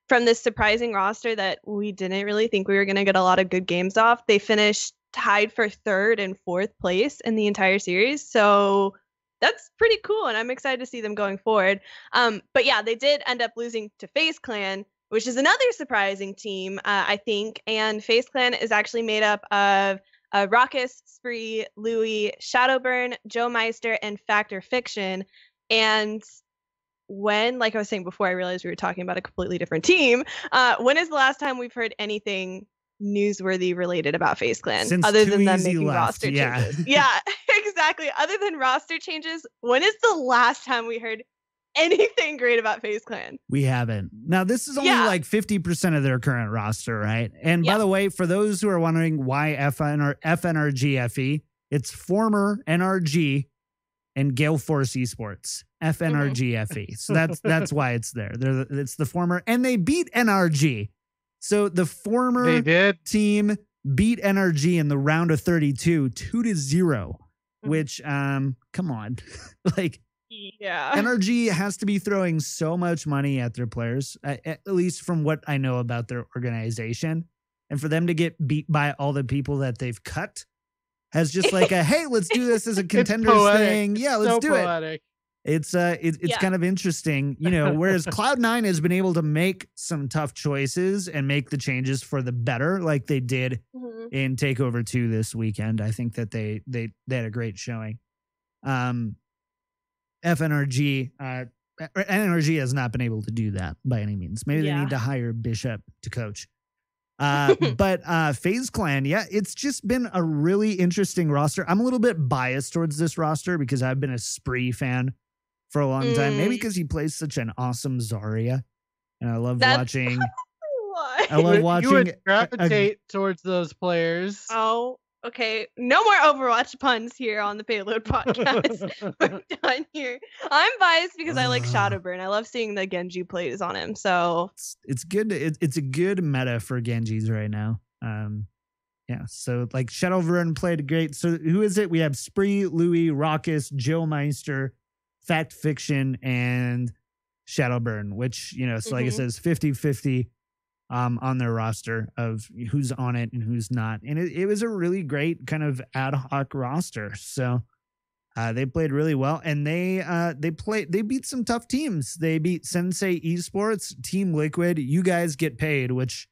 from this surprising roster that we didn't really think we were going to get a lot of good games off, they finished tied for 3rd and 4th place in the entire series. So that's pretty cool, and I'm excited to see them going forward. But yeah, they did end up losing to FaZe Clan, which is another surprising team, I think. And FaZe Clan is actually made up of Raucous, Spree, Louis, Shadowburn, Joe Meister, and Factor Fiction. And when, like I was saying before, I realized we were talking about a completely different team. When is the last time we've heard anything newsworthy related about FaZe Clan other than them making roster changes? Yeah, exactly. Other than roster changes, when is the last time we heard anything great about FaZe Clan? We haven't. Now, this is only like 50% of their current roster, right? And by the way, for those who are wondering why FNRG FE, it's former NRG and Gale Force Esports, FNRG FE. So that's why it's there. It's the former, and they beat NRG. So the former team beat NRG in the round of 32, 2-0, which, come on, like, yeah, NRG has to be throwing so much money at their players, at least from what I know about their organization. And for them to get beat by all the people that they've cut has just like a, hey, let's do this as a Contenders thing. Yeah, let's do it. It's kind of interesting, you know, whereas Cloud9 has been able to make some tough choices and make the changes for the better, like they did in TakeOver 2 this weekend. I think that they had a great showing. FNRG has not been able to do that by any means. Maybe they need to hire Bishop to coach. But FaZe Clan, it's just been a really interesting roster. I'm a little bit biased towards this roster because I've been a Spree fan for a long time. Maybe because he plays such an awesome Zarya, and I love watching. I love watching. You would gravitate towards those players. Oh, okay. No more Overwatch puns here on the Payload Podcast. We're done here. I'm biased because I like Shadowburn. I love seeing the Genji plays on him. So it's good. It's a good meta for Genjis right now. So like Shadowburn played great. So who is it? We have Spree, Louis, Raucous, Joe Meister, Fact Fiction, and Shadowburn, which, you know, so like I said, it's 50-50 on their roster of who's on it and who's not. And it was a really great kind of ad hoc roster. So they played really well, and they beat some tough teams. They beat Sensei Esports, Team Liquid, You Guys Get Paid, which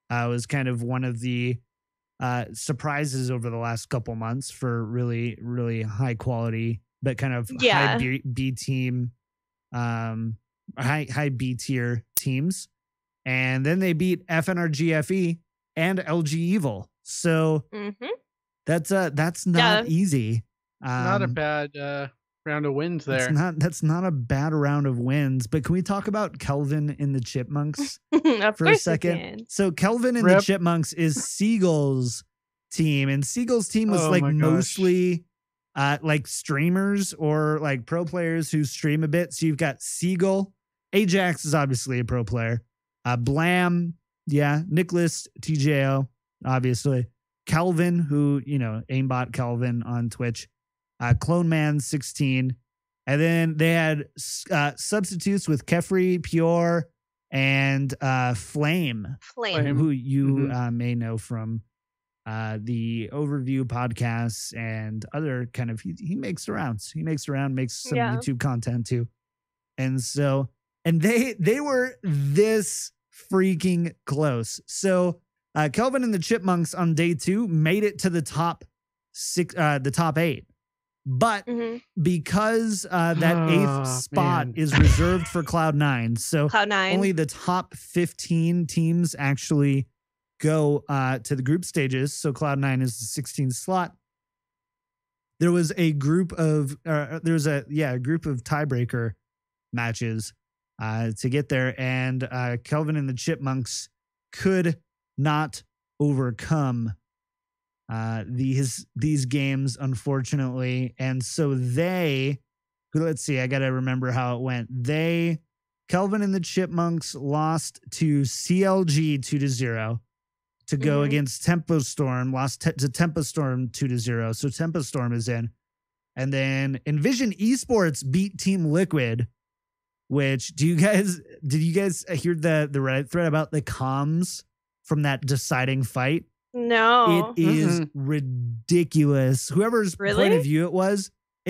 was kind of one of the surprises over the last couple months for really, really high quality, but kind of high B team, high B tier teams. And then they beat FNRG FE and LG Evil. So that's not easy. Not a bad round of wins there. That's not a bad round of wins. But can we talk about Kelvin in the Chipmunks for a second? So Kelvin in the Chipmunks is Seagull's team, and Seagull's team was mostly like streamers or like pro players who stream a bit. So you've got Seagull. Ajax is obviously a pro player. Blam, Nicholas, TJO, obviously. Kelvin, who, you know, aimbot Kelvin on Twitch. Clone Man 16. And then they had substitutes with Kefri, Pure, and Flame, who you may know from the Overview podcasts and other kind of, he makes rounds. He makes some YouTube content too. And so, and they were this freaking close. So Kelvin and the Chipmunks on day 2 made it to the top 8. But because that 8th spot is reserved for Cloud9, so only the top 15 teams actually go to the group stages. So Cloud9 is the 16th slot. There was a group of tiebreaker matches to get there, and Kelvin and the Chipmunks could not overcome these games, unfortunately, and so they let's see, I got to remember how it went. Kelvin and the Chipmunks lost to CLG 2-0 to go against Tempo Storm, lost to Tempo Storm 2-0. So Tempo Storm is in. And then Envision Esports beat Team Liquid, which did you guys hear the Reddit thread about the comms from that deciding fight? No. It is ridiculous. Whoever's point of view it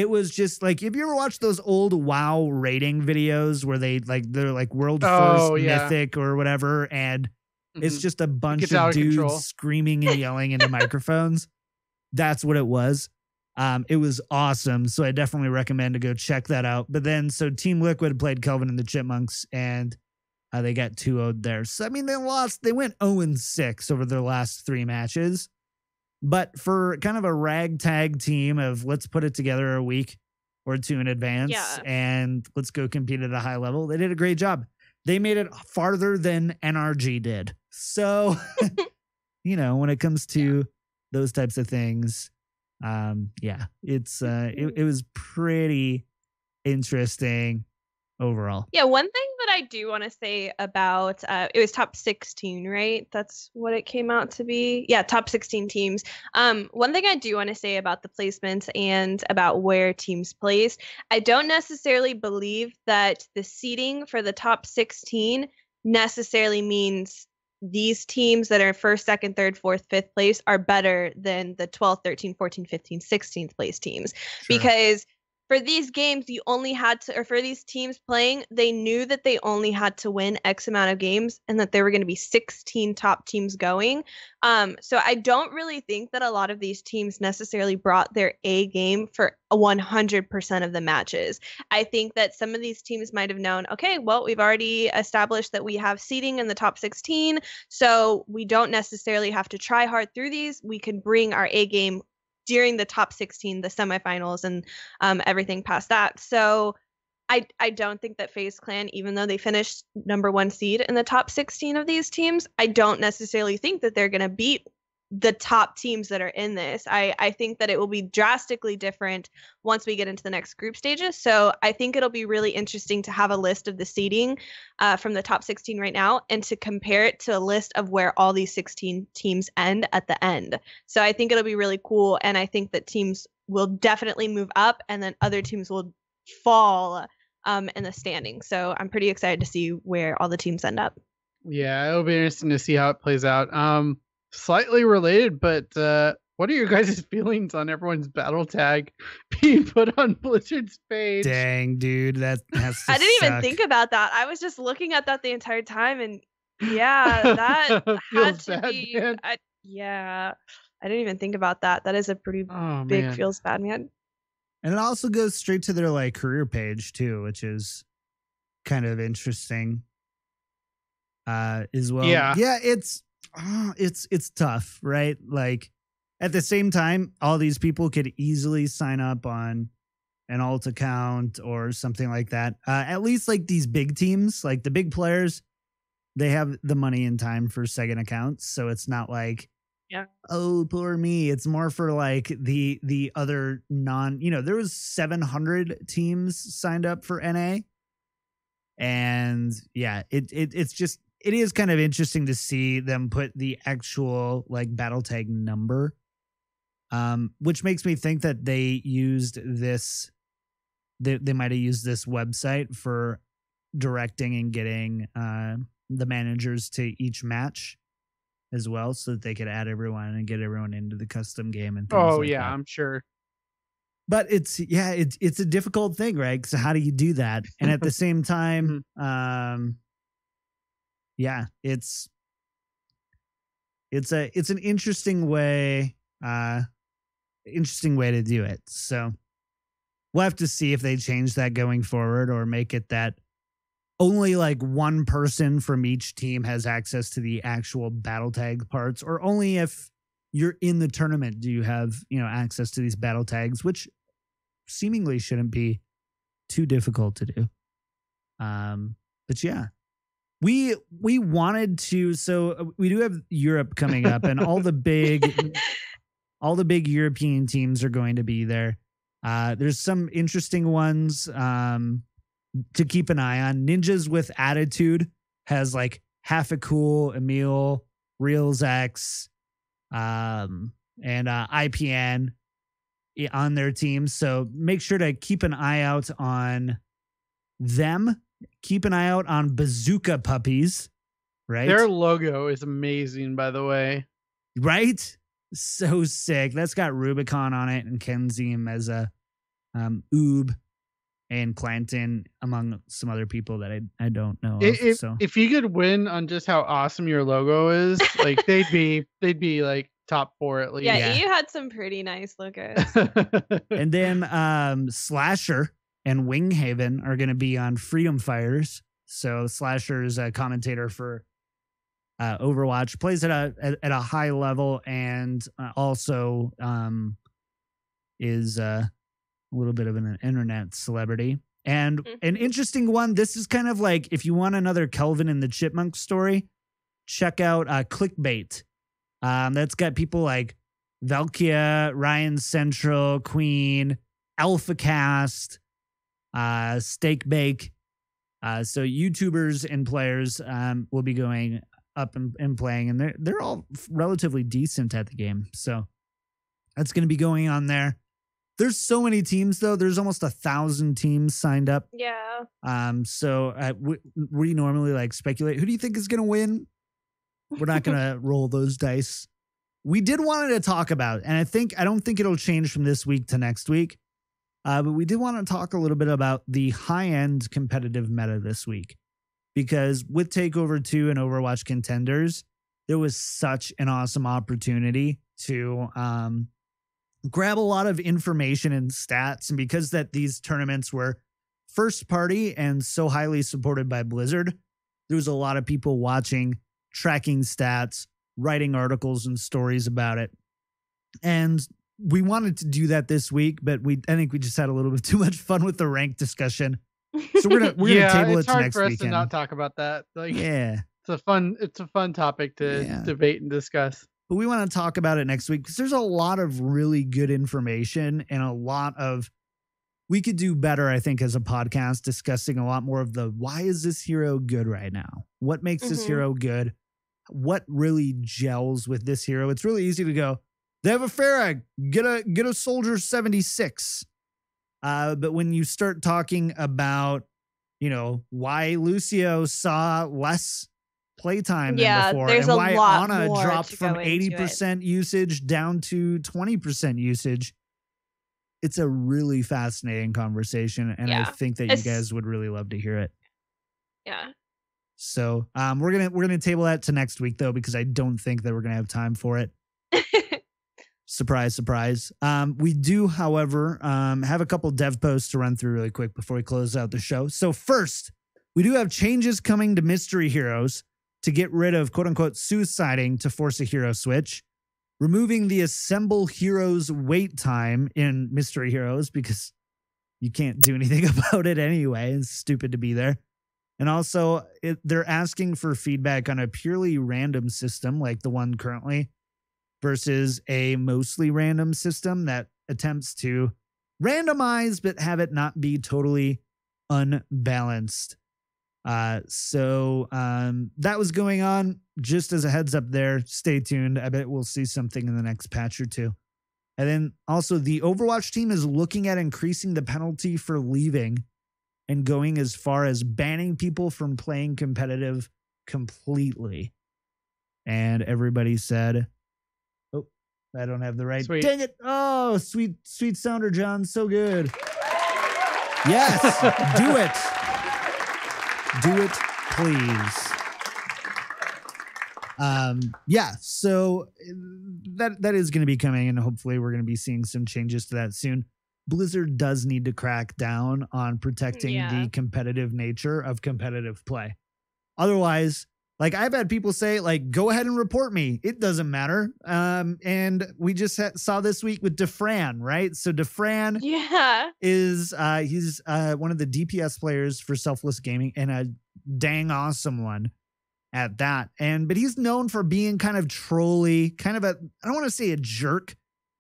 was just like, if you ever watched those old WoW rating videos where they're like world first mythic or whatever, and it's just a bunch of dudes screaming and yelling into microphones. That's what it was. It was awesome. So I definitely recommend to go check that out. But then, so Team Liquid played Kelvin and the Chipmunks, and they got 2-0'd there. So, I mean, they went 0-6 over their last 3 matches. But for kind of a ragtag team of let's put it together a week or 2 in advance and let's go compete at a high level, they did a great job. They made it farther than NRG did. So, when it comes to those types of things, it was pretty interesting overall. Yeah, one thing that I do want to say about it was top 16, right? That's what it came out to be. Yeah, top 16 teams. One thing I do want to say about the placements and about where teams place, I don't necessarily believe that the seeding for the top 16 necessarily means these teams that are 1st, 2nd, 3rd, 4th, 5th place are better than the 12th, 13th, 14th, 15th, 16th place teams. Sure. Because for these games, you only had to, or for these teams playing, they knew that they only had to win X amount of games and that there were going to be 16 top teams going. So I don't really think that a lot of these teams necessarily brought their A game for 100% of the matches. I think that some of these teams might have known, okay, well, we've already established that we have seeding in the top 16, so we don't necessarily have to try hard through these. We can bring our A game during the top 16, the semifinals, and everything past that. So I don't think that FaZe Clan, even though they finished number 1 seed in the top 16 of these teams, I don't necessarily think that they're going to beat the top teams that are in this. I think that it will be drastically different once we get into the next group stages. So I think it'll be really interesting to have a list of the seeding from the top 16 right now and to compare it to a list of where all these 16 teams end at the end. So I think it'll be really cool. And I think that teams will definitely move up and then other teams will fall in the standing. So I'm pretty excited to see where all the teams end up. Yeah, it'll be interesting to see how it plays out. Slightly related, but what are your guys' feelings on everyone's battle tag being put on Blizzard's page? Dang, dude, that has to I didn't suck. even think about that. I was just looking at that the entire time, and that had to be. I didn't even think about that. That is a pretty big feels bad, man. And it also goes straight to their career page too, which is kind of interesting as well. Yeah, it's tough, right? Like at the same time, all these people could easily sign up on an alt account or something like that. At least these big teams, like the big players, they have the money and time for second accounts. So it's not like, oh, poor me. It's more for the other there was 700 teams signed up for NA. And it is kind of interesting to see them put the actual battle tag number, which makes me think that they used this. They might have used this website for directing and getting the managers to each match as well, so that they could add everyone and get everyone into the custom game and things like that. I'm sure. But it's a difficult thing, right? So how do you do that? And at the same time, it's an interesting way to do it. So we'll have to see if they change that going forward or make it that only one person from each team has access to the actual battle tag parts, or only if you're in the tournament do you have access to these battle tags, which seemingly shouldn't be too difficult to do. But yeah. We wanted to, so we do have Europe coming up, and all the big European teams are going to be there. There's some interesting ones to keep an eye on. Ninjas with Attitude has like Half a Cool, Emil, Reels X, and IPN on their team. So make sure to keep an eye out on them. Keep an eye out on Bazooka Puppies, right? Their logo is amazing, by the way. Right? So sick. That's got Rubicon on it and Kenzie and Meza, Oob, and Clanton, among some other people that I don't know. If you could win on just how awesome your logo is, like they'd be like top 4 at least. Yeah, you had some pretty nice logos. And then Slasher and Winghaven are going to be on Freedom Fighters. So Slasher is a commentator for Overwatch, plays at a high level, and also is a little bit of an internet celebrity. And an interesting one, this is kind of like, if you want another Kelvin and the Chipmunk story, check out Clickbait. That's got people like Valkia, Ryan Central, Queen, AlphaCast, Steak Bake. So YouTubers and players will be going up and playing, and they're all relatively decent at the game. So that's going to be going on there. There's so many teams, though. There's almost 1,000 teams signed up. Yeah. So we normally like speculate. Who do you think is going to win? We're not going to roll those dice. We did want to talk about, and I don't think it'll change from this week to next week. But we did want to talk a little bit about the high-end competitive meta this week, because with Takeover 2 and Overwatch Contenders, there was such an awesome opportunity to grab a lot of information and stats. And because that these tournaments were first party and so highly supported by Blizzard, there was a lot of people watching, tracking stats, writing articles and stories about it. And we wanted to do that this week, but I think we just had a little bit too much fun with the rank discussion. So we're gonna table it to next weekend. It's hard for us to not talk about that. Like, yeah, it's a fun topic to debate and discuss. But we want to talk about it next week because there's a lot of really good information and a lot of, we could do better, I think, as a podcast, discussing a lot more of the, why is this hero good right now? What makes this hero good? What really gels with this hero? It's really easy to go, they have a Farah, get a Soldier 76. But when you start talking about, why Lucio saw less playtime than before, there's and why a lot Ana more dropped to from go into 80% usage down to 20% usage, it's a really fascinating conversation, and I think that you guys would really love to hear it. Yeah. So we're gonna table that to next week, though, because I don't think that we're gonna have time for it. Surprise, surprise. We do, however, have a couple dev posts to run through really quick before we close out the show. So first, we do have changes coming to mystery heroes to get rid of quote-unquote suiciding to force a hero switch, removing the assemble heroes wait time in mystery heroes because you can't do anything about it anyway. It's stupid to be there. And also, they're asking for feedback on a purely random system like the one currently versus a mostly random system that attempts to randomize but have it not be totally unbalanced. So that was going on. Just as a heads up there, stay tuned. I bet we'll see something in the next patch or two. And then also the Overwatch team is looking at increasing the penalty for leaving and going as far as banning people from playing competitive completely. And everybody said, oh, I don't have the right. Sweet. Dang it. Oh, sweet sounder, John. So good. Yes, do it. Do it, please. So that is going to be coming, and hopefully we're going to be seeing some changes to that soon. Blizzard does need to crack down on protecting the competitive nature of competitive play. Otherwise, like, I've had people say, like, go ahead and report me. It doesn't matter. And we just saw this week with Defran, right? So Defran is he's one of the DPS players for Selfless Gaming, and a dang awesome one at that. But he's known for being kind of trolly, kind of I don't want to say a jerk,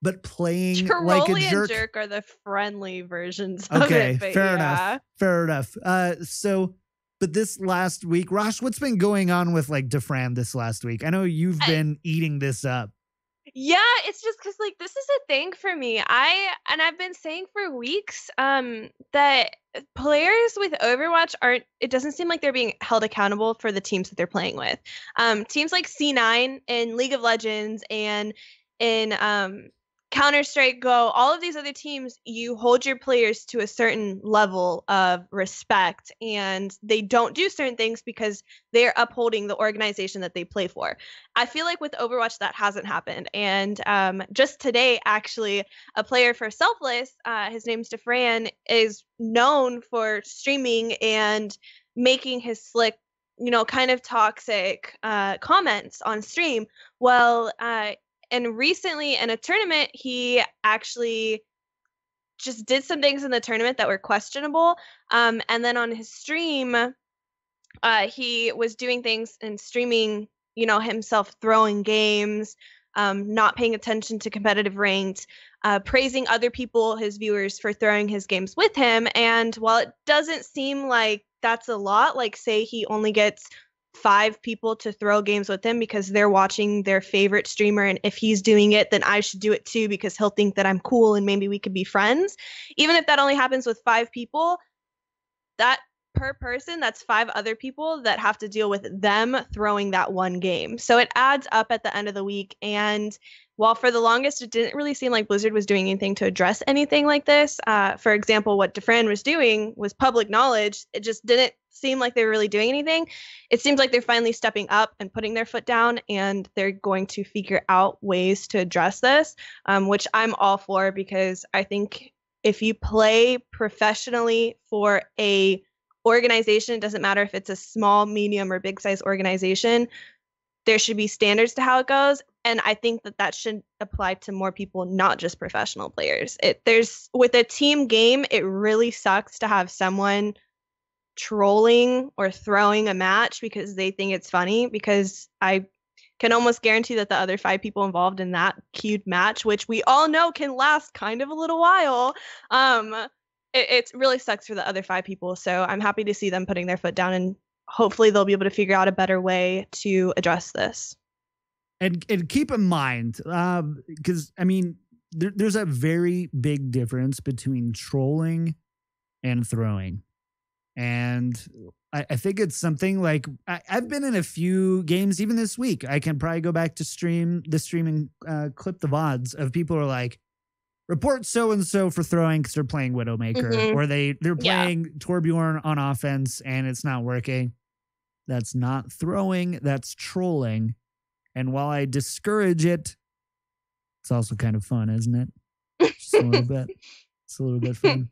but playing Trolly like a and jerk. Jerk are the friendly versions of Okay, it. But fair yeah. enough. Fair enough. But this last week, Rosh, what's been going on with like DeFran this last week? I know you've been eating this up. Yeah, it's just because like this is a thing for me. I've been saying for weeks that players with Overwatch it doesn't seem like they're being held accountable for the teams that they're playing with. Teams like C9 in League of Legends and in Counter-Strike Go, all of these other teams, you hold your players to a certain level of respect, and they don't do certain things because they're upholding the organization that they play for. I feel like with Overwatch that hasn't happened, and just today, actually, a player for Selfless, his name's DeFran, is known for streaming and making his slick, kind of toxic comments on stream. Well, and recently in a tournament, he actually just did some things in the tournament that were questionable. And then on his stream, he was doing things and streaming, himself throwing games, not paying attention to competitive ranked, praising other people, his viewers, for throwing his games with him. And while it doesn't seem like that's a lot, like say he only gets 5 people to throw games with him because they're watching their favorite streamer, and if he's doing it, then I should do it too because he'll think that I'm cool and maybe we could be friends. Even if that only happens with 5 people, that per person, that's 5 other people that have to deal with them throwing that one game. So it adds up at the end of the week. And while for the longest it didn't really seem like Blizzard was doing anything to address anything like this, for example, what DeFran was doing was public knowledge. It just didn't seem like they were really doing anything. It seems like they're finally stepping up and putting their foot down, and they're going to figure out ways to address this, which I'm all for, because I think if you play professionally for a organization, it doesn't matter if it's a small, medium, or big size organization, there should be standards to how it goes. And I think that should apply to more people, not just professional players. With a team game, it really sucks to have someone trolling or throwing a match because they think it's funny, because I can almost guarantee that the other 5 people involved in that queued match, which we all know can last kind of a little while, it really sucks for the other 5 people. So I'm happy to see them putting their foot down, and hopefully they'll be able to figure out a better way to address this. And keep in mind, because I mean, there's a very big difference between trolling and throwing. And I think it's something like I've been in a few games even this week. I can probably go back to stream and clip the VODs of people who are like, report so-and-so for throwing because they're playing Widowmaker, or they're playing Torbjorn on offense and it's not working. That's not throwing, that's trolling. And while I discourage it, it's also kind of fun, isn't it? Just a little bit. It's a little bit fun.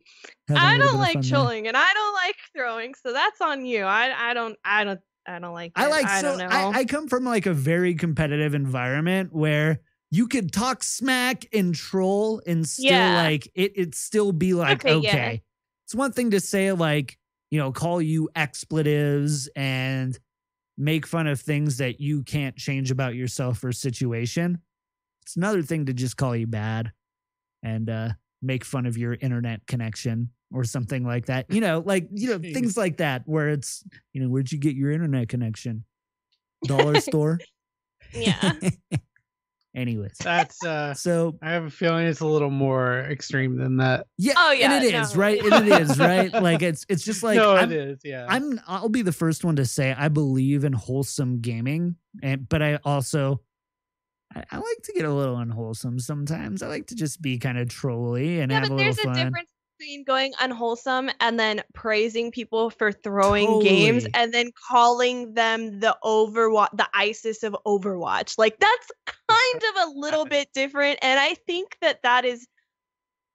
I don't like trolling and I don't like throwing, so that's on you. I don't like it. I don't know. I come from like a very competitive environment where you could talk smack and troll and still like it still be like okay. It's one thing to say like, call you expletives and make fun of things that you can't change about yourself or situation. It's another thing to just call you bad and make fun of your internet connection or something like that. Things like that where it's, where'd you get your internet connection? Dollar store? Yeah. Anyways, that's so I have a feeling it's a little more extreme than that. Yeah. Oh yeah. And it is, right? And it is, right? Like it's just like it is, yeah. I'll be the first one to say I believe in wholesome gaming, but I also I like to get a little unwholesome sometimes. I like to just be kind of trolly and have a little fun. Yeah, but there's a difference between going unwholesome and then praising people for throwing games and then calling them the ISIS of Overwatch. Like that's kind of a little bit different, and I think that is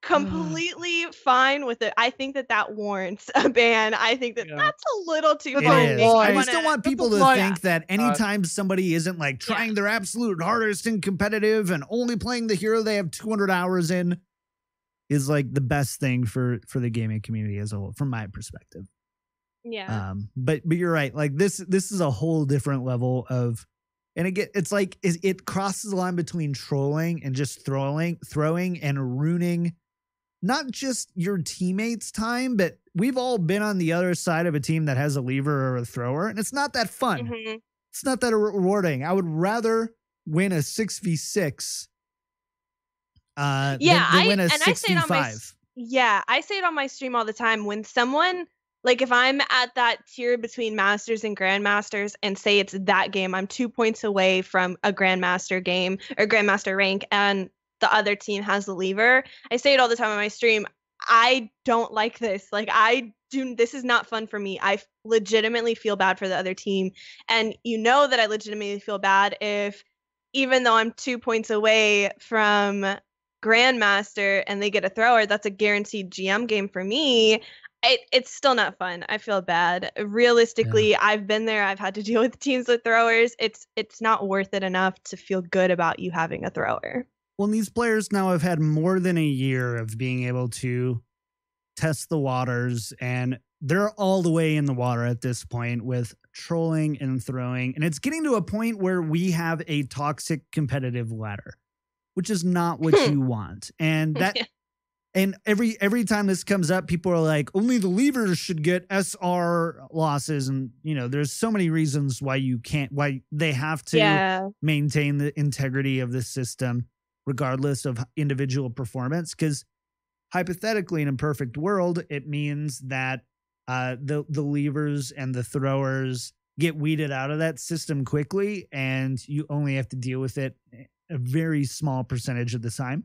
completely fine with it. I think that warrants a ban. I think that's a little too far. It is. I just don't want people to think that anytime somebody isn't like trying their absolute hardest and competitive and only playing the hero they have 200 hours in is like the best thing for the gaming community as a whole, from my perspective. Yeah. But you're right. Like this is a whole different level of And it's like it crosses the line between trolling and just throwing and ruining not just your teammates' time, but we've all been on the other side of a team that has a lever or a thrower, and it's not that fun. Mm-hmm. It's not that rewarding. I would rather win a 6v6 than win a 6v5. I say it on my stream all the time. When someone, like if I'm at that tier between masters and grandmasters and say it's that game, I'm 2 points away from a grandmaster game or grandmaster rank and the other team has the lever. I say it all the time on my stream. I don't like this. Like this is not fun for me. I legitimately feel bad for the other team. And you know that I legitimately feel bad if, even though I'm 2 points away from grandmaster and they get a thrower, that's a guaranteed GM game for me. It's still not fun. I feel bad. Realistically, I've been there. I've had to deal with teams with throwers. It's not worth it enough to feel good about you having a thrower. Well, these players now have had more than a year of being able to test the waters, and they're all the way in the water at this point with trolling and throwing. And it's getting to a point where we have a toxic competitive ladder, which is not what you want. And that and every time this comes up, people are like, only the levers should get SR losses. And, there's so many reasons why they have to maintain the integrity of the system, regardless of individual performance. Because hypothetically, in a perfect world, it means that the levers and the throwers get weeded out of that system quickly, and you only have to deal with it a very small percentage of the time.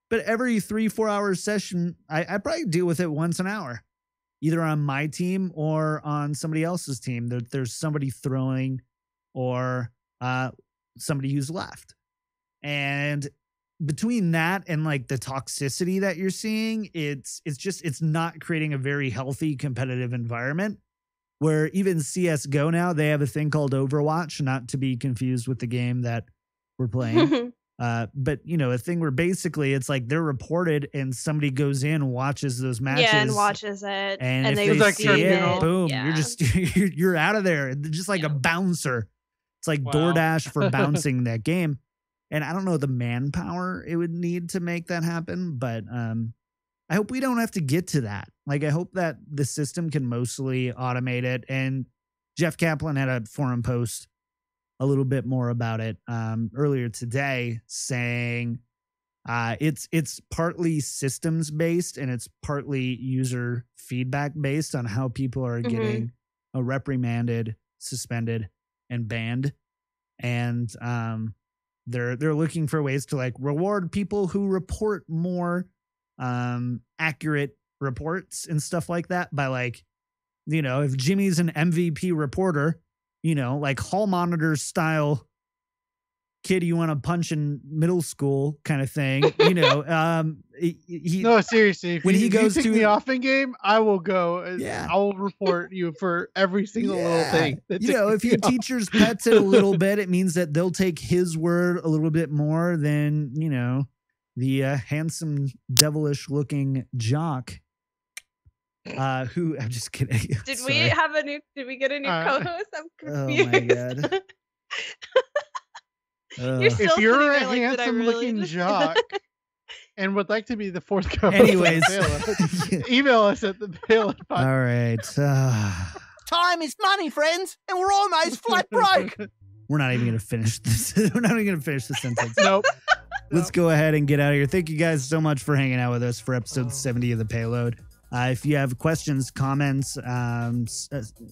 But every 3-4 hour session, I probably deal with it once an hour, either on my team or on somebody else's team. There's somebody throwing or somebody who's left. And between that and like the toxicity that you're seeing, it's not creating a very healthy competitive environment, where even CSGO now, they have a thing called Overwatch, not to be confused with the game that we're playing. But a thing where basically it's like they're reported and somebody goes in, watches those matches. Yeah, and watches it. And if they see it, boom, yeah. you're out of there. Just like a bouncer. It's like DoorDash for bouncing that game. And I don't know the manpower it would need to make that happen, but I hope we don't have to get to that. Like, I hope that the system can mostly automate it. And Jeff Kaplan had a forum post a little bit more about it earlier today, saying it's partly systems based and it's partly user feedback based on how people are getting reprimanded, suspended, and banned. And they're looking for ways to like reward people who report more accurate reports and stuff like that by like, if Jimmy's an MVP reporter, like hall monitor style kid you want to punch in middle school kind of thing, no, seriously, when he goes to the offing game, I will go. Yeah, I will report you for every single little thing. If your teacher's pets it a little bit, it means that they'll take his word a little bit more than, the handsome, devilish looking jock. Who I'm just kidding. Did we get a new co-host? I'm confused. Oh my god. If you're a handsome looking jock and would like to be the fourth co-host, anyways, email us at the Payload Podcast. All right. Time is money, friends, and we're almost flat broke. We're not even going to finish this. We're not even going to finish the sentence. Nope. Let's go ahead and get out of here. Thank you guys so much for hanging out with us for episode 70 of the Payload. If you have questions, comments,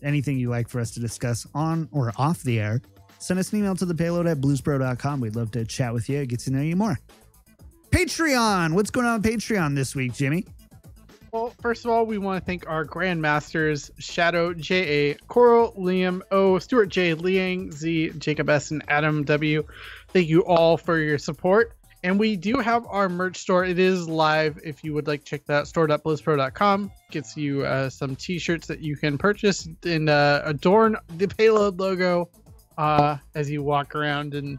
anything you'd like for us to discuss on or off the air, send us an email to thepayload@bluespro.com. We'd love to chat with you, get to know you more. Patreon. What's going on Patreon this week, Jimmy? Well, first of all, we want to thank our Grandmasters, Shadoe, J.A., Correl, Liam O., Stuart J, Liang Z, Jacob S, and Adam W. Thank you all for your support. And we do have our merch store. It is live. If you would like to check that out, store.bluespro.com. Gets you some t-shirts that you can purchase and adorn the Payload logo as you walk around. And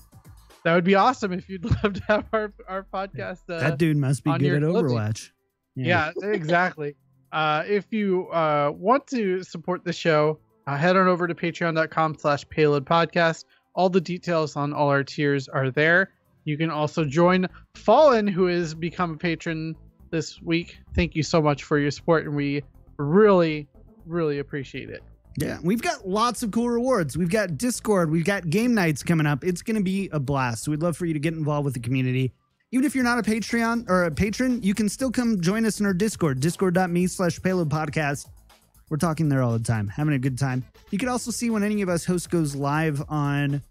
that would be awesome if you'd love to have our podcast. That dude must be good at Overwatch. Yeah, exactly. If you want to support the show, head on over to patreon.com/Payload Podcast. All the details on all our tiers are there. You can also join Fallen, who has become a patron this week. Thank you so much for your support, and we really, really appreciate it. Yeah, we've got lots of cool rewards. We've got Discord. We've got game nights coming up. It's going to be a blast. So we'd love for you to get involved with the community. Even if you're not a Patreon or a patron, you can still come join us in our Discord, discord.me/Payload Podcast. We're talking there all the time, having a good time. You can also see when any of us hosts goes live on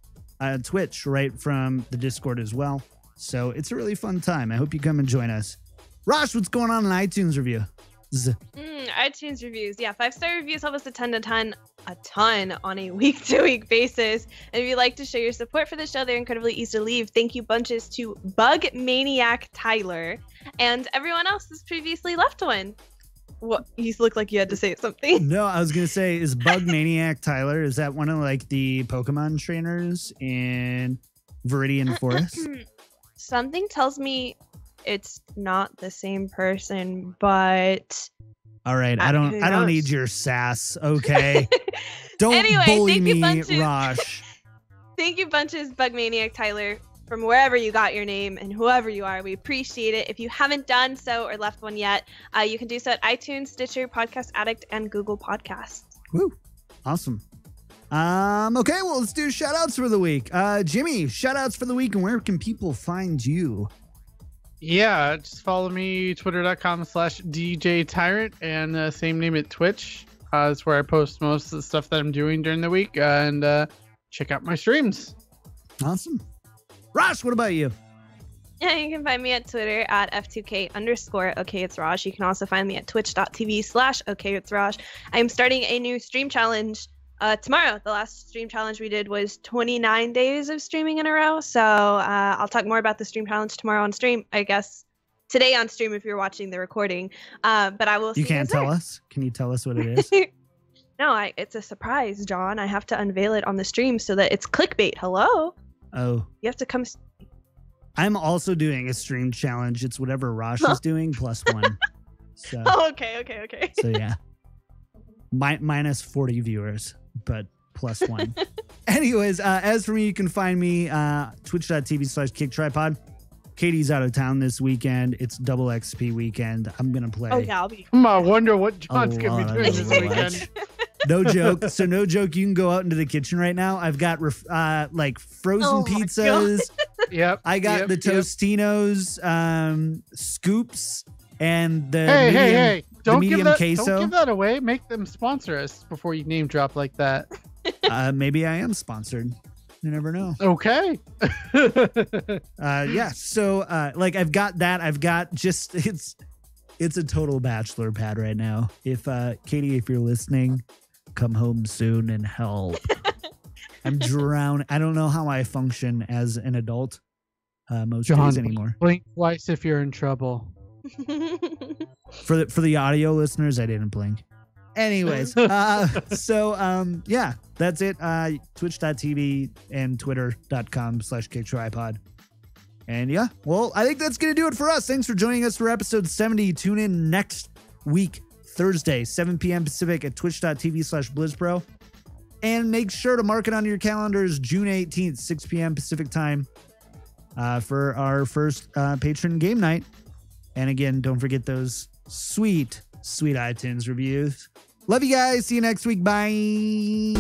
Twitch right from the Discord as well. So it's a really fun time. I hope you come and join us. Rosh, what's going on in iTunes review? iTunes reviews. Yeah, 5-star reviews help us a ton on a week-to-week basis. And if you'd like to show your support for the show, they're incredibly easy to leave. Thank you bunches to Bug Maniac Tyler and everyone else that's previously left one. What? You look like you had to say something. No, I was going to say, is Bug Maniac Tyler, is that one of like the Pokemon trainers in Viridian Forest? Something tells me it's not the same person, but all right, I don't need your sass, okay? Don't anyway, bully me, bunches. Rosh. Thank you bunches, Bug Maniac Tyler, from wherever you got your name and whoever you are. We appreciate it. If you haven't done so or left one yet, you can do so at iTunes, Stitcher, Podcast Addict, and Google Podcasts. Woo, awesome. Okay, well, let's do shout outs for the week. Jimmy, shout outs for the week, and where can people find you? Yeah, just follow me, twitter.com/DJTyrant, and same name at Twitch. That's where I post most of the stuff that I'm doing during the week, and check out my streams. Awesome. Rosh, what about you? Yeah, you can find me at Twitter at F2K_OKIt'sRosh. You can also find me at twitch.tv/OKIt'sRosh. I'm starting a new stream challenge tomorrow. The last stream challenge we did was 29 days of streaming in a row. So I'll talk more about the stream challenge tomorrow on stream, I guess. Today on stream if you're watching the recording. But I will see you can't tell us? Can you tell us what it is? No, it's a surprise, John. I have to unveil it on the stream so that it's clickbait. Hello? Oh. You have to come. I'm also doing a stream challenge. It's whatever Rosh is doing +1. So, oh, okay. So yeah. Minus 40 viewers, but +1. Anyways, as for me, you can find me twitch.tv/KickedTripod. Katie's out of town this weekend. It's double XP weekend. I'm going to play. Oh, yeah, I'll be. I wonder what John's going to be doing this weekend. No joke. So no joke. You can go out into the kitchen right now. I've got like frozen pizzas. Yep. I got the Tostinos scoops and the hey. Don't medium give that, queso. Don't give that away. Make them sponsor us before you name drop like that. Maybe I am sponsored. You never know. Okay. Yeah. So like I've got that. I've got just it's a total bachelor pad right now. If Katie, if you're listening, come home soon and help. I'm drowning. I don't know how I function as an adult most days anymore. Blink twice if you're in trouble. For the audio listeners, I didn't blink. Anyways, yeah, that's it. Twitch.tv and twitter.com/KickedTripod. And yeah, well, I think that's going to do it for us. Thanks for joining us for episode 70. Tune in next week, Thursday, 7 p.m. Pacific at twitch.tv/BlizzPro. And make sure to mark it on your calendars, June 18th, 6 p.m. Pacific time, for our first patron game night. And again, don't forget those sweet iTunes reviews. Love you guys. See you next week. Bye.